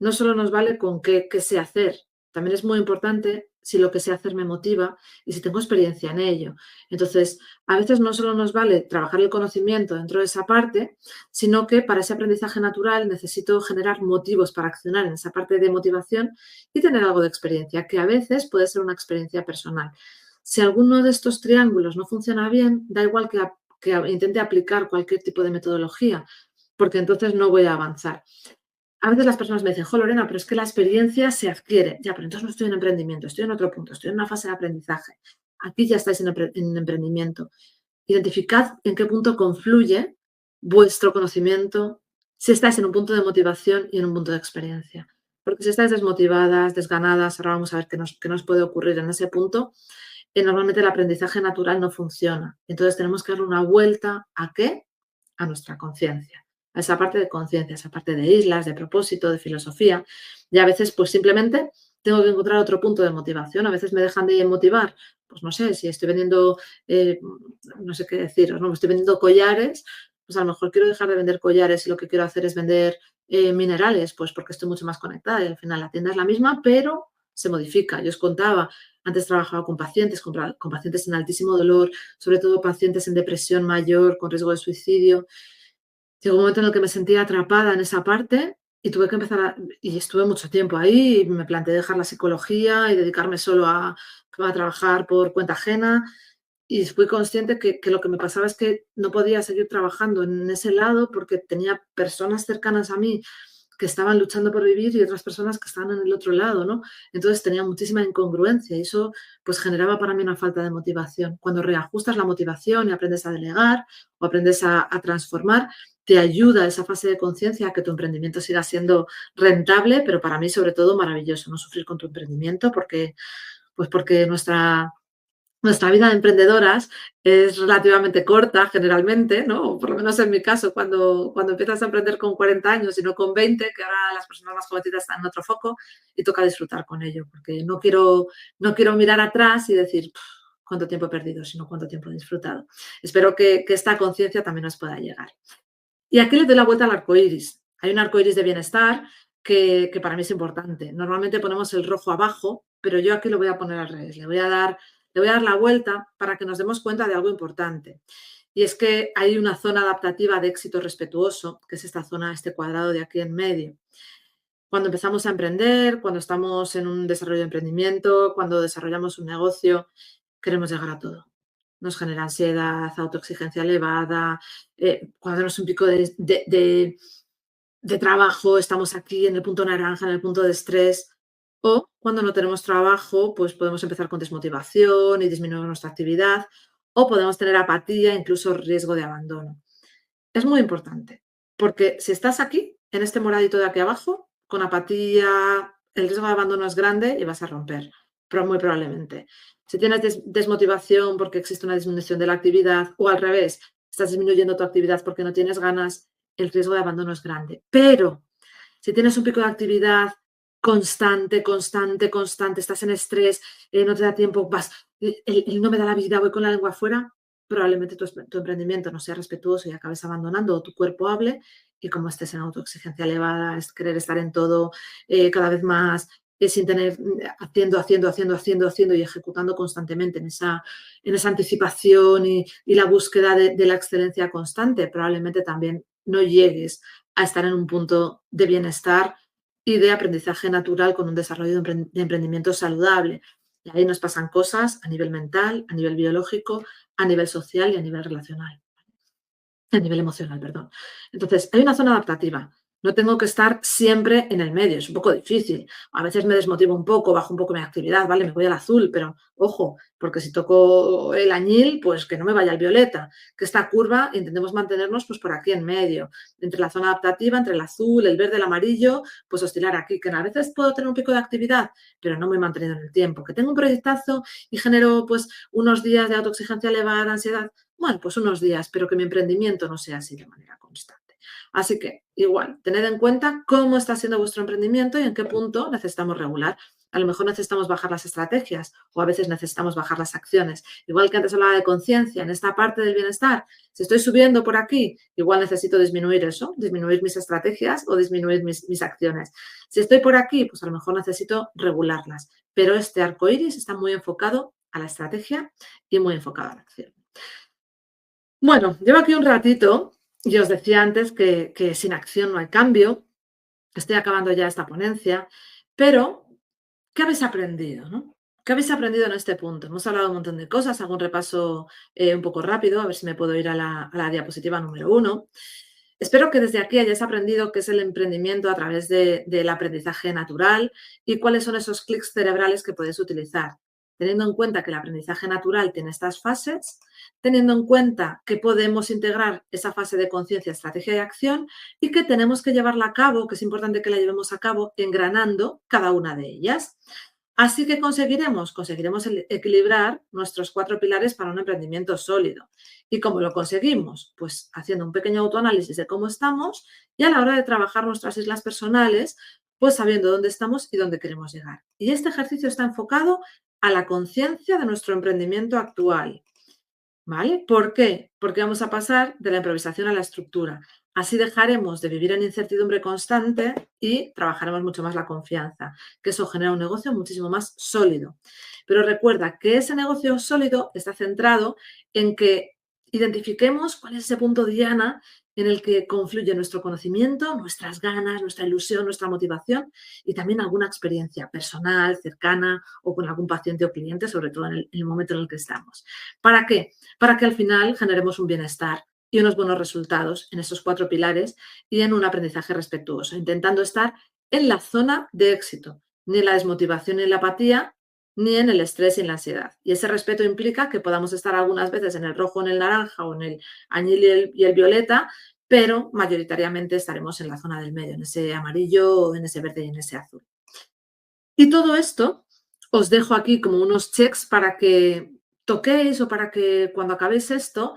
no solo nos vale con qué sé hacer, también es muy importante si lo que sé hacer me motiva y si tengo experiencia en ello. Entonces, a veces no solo nos vale trabajar el conocimiento dentro de esa parte, sino que para ese aprendizaje natural necesito generar motivos para accionar en esa parte de motivación y tener algo de experiencia, que a veces puede ser una experiencia personal. Si alguno de estos triángulos no funciona bien, da igual que intente aplicar cualquier tipo de metodología, porque entonces no voy a avanzar. A veces las personas me dicen, jo, Lorena, pero es que la experiencia se adquiere. Ya, pero entonces no estoy en emprendimiento, estoy en otro punto, estoy en una fase de aprendizaje. Aquí ya estáis en emprendimiento. Identificad en qué punto confluye vuestro conocimiento, si estáis en un punto de motivación y en un punto de experiencia. Porque si estáis desmotivadas, desganadas, ahora vamos a ver qué nos puede ocurrir en ese punto, normalmente el aprendizaje natural no funciona. Entonces tenemos que darle una vuelta ¿a qué? A nuestra conciencia. A esa parte de conciencia, esa parte de islas, de propósito, de filosofía. Y a veces, pues simplemente tengo que encontrar otro punto de motivación. A veces me dejan de motivar, pues no sé, si estoy vendiendo, no sé qué deciros, ¿no? Estoy vendiendo collares, pues a lo mejor quiero dejar de vender collares y lo que quiero hacer es vender minerales, pues porque estoy mucho más conectada y al final la tienda es la misma, pero se modifica. Yo os contaba, antes trabajaba con pacientes en altísimo dolor, sobre todo pacientes en depresión mayor, con riesgo de suicidio. Llegó un momento en el que me sentía atrapada en esa parte y tuve que y estuve mucho tiempo ahí y me planteé dejar la psicología y dedicarme solo a trabajar por cuenta ajena y fui consciente que lo que me pasaba es que no podía seguir trabajando en ese lado porque tenía personas cercanas a mí que estaban luchando por vivir y otras personas que estaban en el otro lado, ¿no? Entonces tenía muchísima incongruencia y eso pues generaba para mí una falta de motivación. Cuando reajustas la motivación y aprendes a delegar o aprendes a transformar, te ayuda esa fase de conciencia a que tu emprendimiento siga siendo rentable, pero para mí sobre todo maravilloso, no sufrir con tu emprendimiento porque nuestra vida de emprendedoras es relativamente corta generalmente, ¿no? O por lo menos en mi caso, cuando empiezas a emprender con 40 años y no con 20, que ahora las personas más jovencitas están en otro foco y toca disfrutar con ello, porque no quiero mirar atrás y decir cuánto tiempo he perdido, sino cuánto tiempo he disfrutado. Espero que esta conciencia también nos pueda llegar. Y aquí le doy la vuelta al arco iris. Hay un arco iris de bienestar que para mí es importante. Normalmente ponemos el rojo abajo, pero yo aquí lo voy a poner al revés. Le voy a dar la vuelta para que nos demos cuenta de algo importante. Y es que hay una zona adaptativa de éxito respetuoso, que es esta zona, este cuadrado de aquí en medio. Cuando empezamos a emprender, cuando estamos en un desarrollo de emprendimiento, cuando desarrollamos un negocio, queremos llegar a todo. Nos genera ansiedad, autoexigencia elevada, cuando tenemos un pico de trabajo, estamos aquí en el punto naranja, en el punto de estrés. O cuando no tenemos trabajo, pues podemos empezar con desmotivación y disminuir nuestra actividad. O podemos tener apatía, incluso riesgo de abandono. Es muy importante, porque si estás aquí, en este moradito de aquí abajo, con apatía, el riesgo de abandono es grande y vas a romper, pero muy probablemente. Si tienes desmotivación porque existe una disminución de la actividad o al revés, estás disminuyendo tu actividad porque no tienes ganas, el riesgo de abandono es grande. Pero si tienes un pico de actividad constante, estás en estrés, no te da tiempo, él no me da la vida, voy con la lengua afuera, probablemente tu emprendimiento no sea respetuoso y acabes abandonando o tu cuerpo hable y como estés en autoexigencia elevada, es querer estar en todo cada vez más, sin tener, haciendo y ejecutando constantemente en esa anticipación y la búsqueda de la excelencia constante, probablemente también no llegues a estar en un punto de bienestar y de aprendizaje natural con un desarrollo de emprendimiento saludable. Y ahí nos pasan cosas a nivel mental, a nivel biológico, a nivel social y a nivel relacional. A nivel emocional, perdón. Entonces, hay una zona adaptativa. No tengo que estar siempre en el medio, es un poco difícil. A veces me desmotivo un poco, bajo un poco mi actividad, ¿vale? Me voy al azul, pero ojo, porque si toco el añil, pues que no me vaya al violeta. Que esta curva intentemos mantenernos pues por aquí en medio, entre la zona adaptativa, entre el azul, el verde, el amarillo, pues oscilar aquí, que a veces puedo tener un pico de actividad, pero no me he mantenido en el tiempo. Que tengo un proyectazo y genero pues unos días de autoexigencia elevada, ansiedad, bueno, pues unos días, pero que mi emprendimiento no sea así de manera constante. Así que, igual, tened en cuenta cómo está siendo vuestro emprendimiento y en qué punto necesitamos regular. A lo mejor necesitamos bajar las estrategias o a veces necesitamos bajar las acciones. Igual que antes hablaba de conciencia, en esta parte del bienestar, si estoy subiendo por aquí, igual necesito disminuir eso, disminuir mis estrategias o disminuir mis acciones. Si estoy por aquí, pues a lo mejor necesito regularlas. Pero este arco iris está muy enfocado a la estrategia y muy enfocado a la acción. Bueno, llevo aquí un ratito. Y os decía antes que sin acción no hay cambio. Estoy acabando ya esta ponencia, pero ¿qué habéis aprendido, no? ¿Qué habéis aprendido en este punto? Hemos hablado un montón de cosas, hago un repaso un poco rápido, a ver si me puedo ir a la diapositiva número 1. Espero que desde aquí hayáis aprendido qué es el emprendimiento a través del aprendizaje natural y cuáles son esos clics cerebrales que podéis utilizar, teniendo en cuenta que el aprendizaje natural tiene estas fases, teniendo en cuenta que podemos integrar esa fase de conciencia, estrategia y acción y que tenemos que llevarla a cabo, que es importante que la llevemos a cabo engranando cada una de ellas. Así que conseguiremos equilibrar nuestros 4 pilares para un emprendimiento sólido. ¿Y cómo lo conseguimos? Pues haciendo un pequeño autoanálisis de cómo estamos y a la hora de trabajar nuestras islas personales, pues sabiendo dónde estamos y dónde queremos llegar. Y este ejercicio está enfocado a la conciencia de nuestro emprendimiento actual. ¿Vale? ¿Por qué? Porque vamos a pasar de la improvisación a la estructura. Así dejaremos de vivir en incertidumbre constante y trabajaremos mucho más la confianza, que eso genera un negocio muchísimo más sólido. Pero recuerda que ese negocio sólido está centrado en que identifiquemos cuál es ese punto diana en el que confluye nuestro conocimiento, nuestras ganas, nuestra ilusión, nuestra motivación y también alguna experiencia personal, cercana o con algún paciente o cliente, sobre todo en el momento en el que estamos. ¿Para qué? Para que al final generemos un bienestar y unos buenos resultados en esos 4 pilares y en un aprendizaje respetuoso, intentando estar en la zona de éxito, ni en la desmotivación ni en la apatía, ni en el estrés y en la ansiedad. Y ese respeto implica que podamos estar algunas veces en el rojo, en el naranja o en el añil y el violeta, pero mayoritariamente estaremos en la zona del medio, en ese amarillo, en ese verde y en ese azul. Y todo esto os dejo aquí como unos checks para que toquéis o para que cuando acabéis esto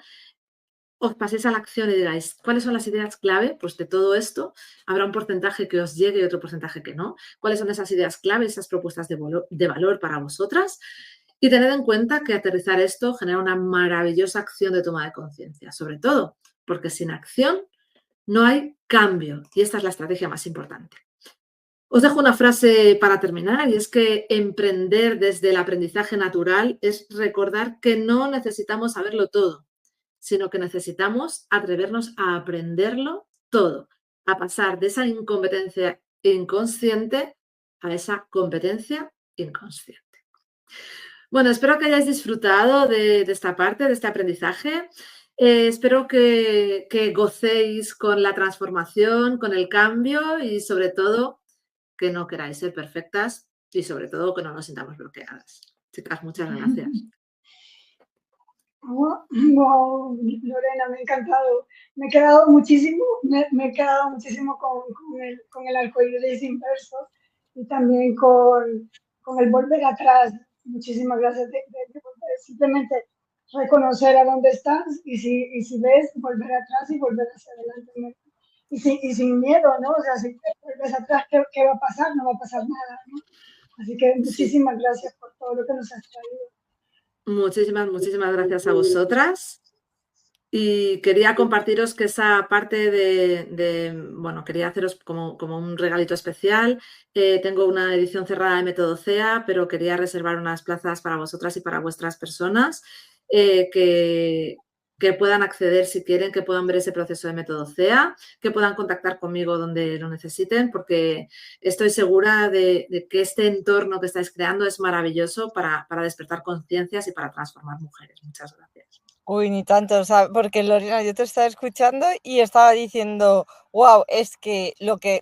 os paséis a la acción y digáis, ¿cuáles son las ideas clave? Pues de todo esto habrá un porcentaje que os llegue y otro porcentaje que no. ¿Cuáles son esas ideas clave, esas propuestas de valor para vosotras? Y tened en cuenta que aterrizar esto genera una maravillosa acción de toma de conciencia, sobre todo porque sin acción no hay cambio y esta es la estrategia más importante. Os dejo una frase para terminar y es que emprender desde el aprendizaje natural es recordar que no necesitamos saberlo todo, sino que necesitamos atrevernos a aprenderlo todo, a pasar de esa incompetencia inconsciente a esa competencia inconsciente. Bueno, espero que hayáis disfrutado de esta parte, de este aprendizaje. Espero que gocéis con la transformación, con el cambio y sobre todo que no queráis ser perfectas y sobre todo que no nos sintamos bloqueadas. Chicas, muchas gracias. Wow, Lorena, me ha encantado. Me he quedado muchísimo, con el arcoíris inverso y también con el volver atrás. Muchísimas gracias de volver, simplemente reconocer a dónde estás y si ves, volver atrás y volver hacia adelante. Y sin miedo, ¿no? O sea, si vuelves atrás, ¿qué va a pasar? No va a pasar nada, ¿no? Así que muchísimas gracias por todo lo que nos has traído. Muchísimas gracias a vosotras. Y quería compartiros que esa parte bueno, quería haceros como un regalito especial. Tengo una edición cerrada de Método CEA, pero quería reservar unas plazas para vosotras y para vuestras personas que puedan acceder si quieren, que puedan ver ese proceso de Método CEA, que puedan contactar conmigo donde lo necesiten, porque estoy segura de que este entorno que estáis creando es maravilloso para despertar conciencias y para transformar mujeres. Muchas gracias. Uy, ni tanto, o sea, porque Lorena, yo te estaba escuchando y estaba diciendo, wow, es que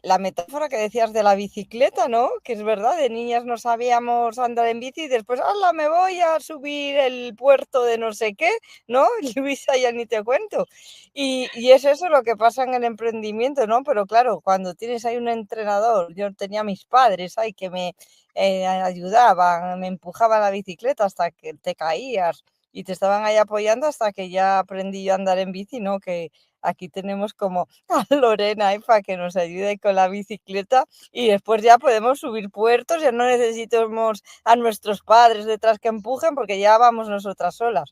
la metáfora que decías de la bicicleta, ¿no? Que es verdad, de niñas no sabíamos andar en bici y después, ¡hala, me voy a subir el puerto de no sé qué! ¿No? Luisa, ya ni te cuento. Y es eso lo que pasa en el emprendimiento, ¿no? Pero claro, cuando tienes ahí un entrenador, yo tenía a mis padres ahí que me ayudaban, me empujaban la bicicleta hasta que te caías y te estaban ahí apoyando hasta que ya aprendí yo a andar en bici, ¿no? Que aquí tenemos como a Lorena ahí para que nos ayude con la bicicleta y después ya podemos subir puertos, ya no necesitamos a nuestros padres detrás que empujen porque ya vamos nosotras solas.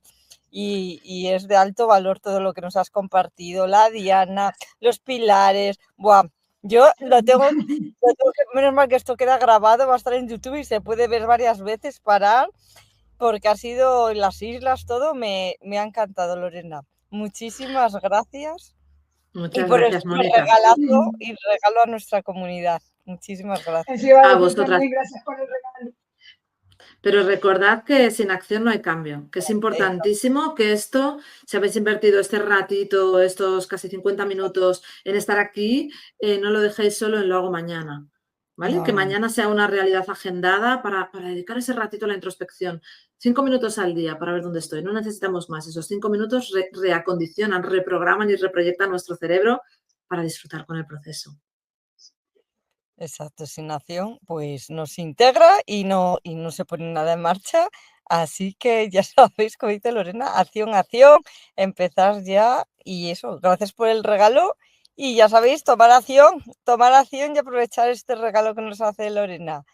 Y es de alto valor todo lo que nos has compartido, la diana, los pilares, ¡buah! Yo menos mal que esto queda grabado, va a estar en YouTube y se puede ver varias veces, parar, porque ha sido en las islas todo, me ha encantado, Lorena. Muchísimas gracias y Muchas por gracias, este Mónica. regalazo y regalo a nuestra comunidad. Muchísimas gracias. Eso iba a A decir vosotras. también, gracias por el regalo. Pero recordad que sin acción no hay cambio, que es Eso. importantísimo que esto, si habéis invertido este ratito, estos casi 50 minutos en estar aquí, no lo dejéis solo en lo hago mañana, ¿vale? No, Que no. mañana sea una realidad agendada para dedicar ese ratito a la introspección. 5 minutos al día para ver dónde estoy. No necesitamos más. Esos 5 minutos reacondicionan, reprograman y reproyectan nuestro cerebro para disfrutar con el proceso. Exacto, sin acción, pues no se integra y no se pone nada en marcha. Así que ya sabéis, como dice Lorena, acción, acción, empezar ya y eso, gracias por el regalo y ya sabéis, tomar acción y aprovechar este regalo que nos hace Lorena.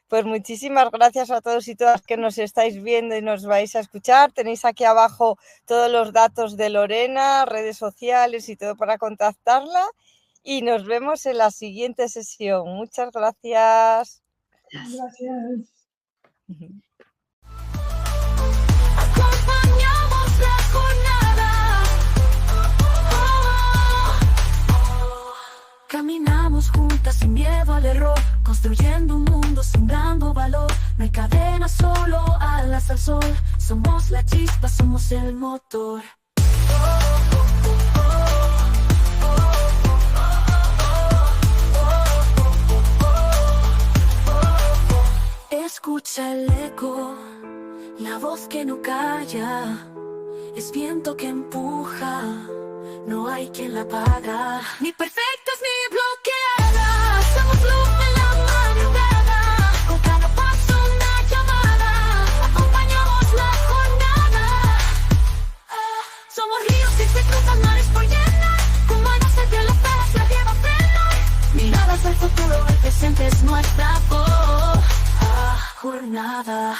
Pues muchísimas gracias a todos y todas que nos estáis viendo y nos vais a escuchar. Tenéis aquí abajo todos los datos de Lorena, redes sociales y todo para contactarla. Y nos vemos en la siguiente sesión. Muchas gracias. Gracias. Acompañamos la jornada. Caminamos juntas sin miedo al error, construyendo un mundo, sembrando valor. No hay cadena, solo alas al sol. Somos la chispa, somos el motor. Escucha el eco, la voz que no calla, es viento que empuja, no hay quien la apaga. Ni perfectas ni bloqueadas, somos luz en la madrugada, con cada paso una llamada, acompañamos la jornada. Somos ríos que se cruzan, mares por llenar, con manos hacia la paz, la tierra frenar. Miradas al futuro, el presente es nuestra voz. Jornada.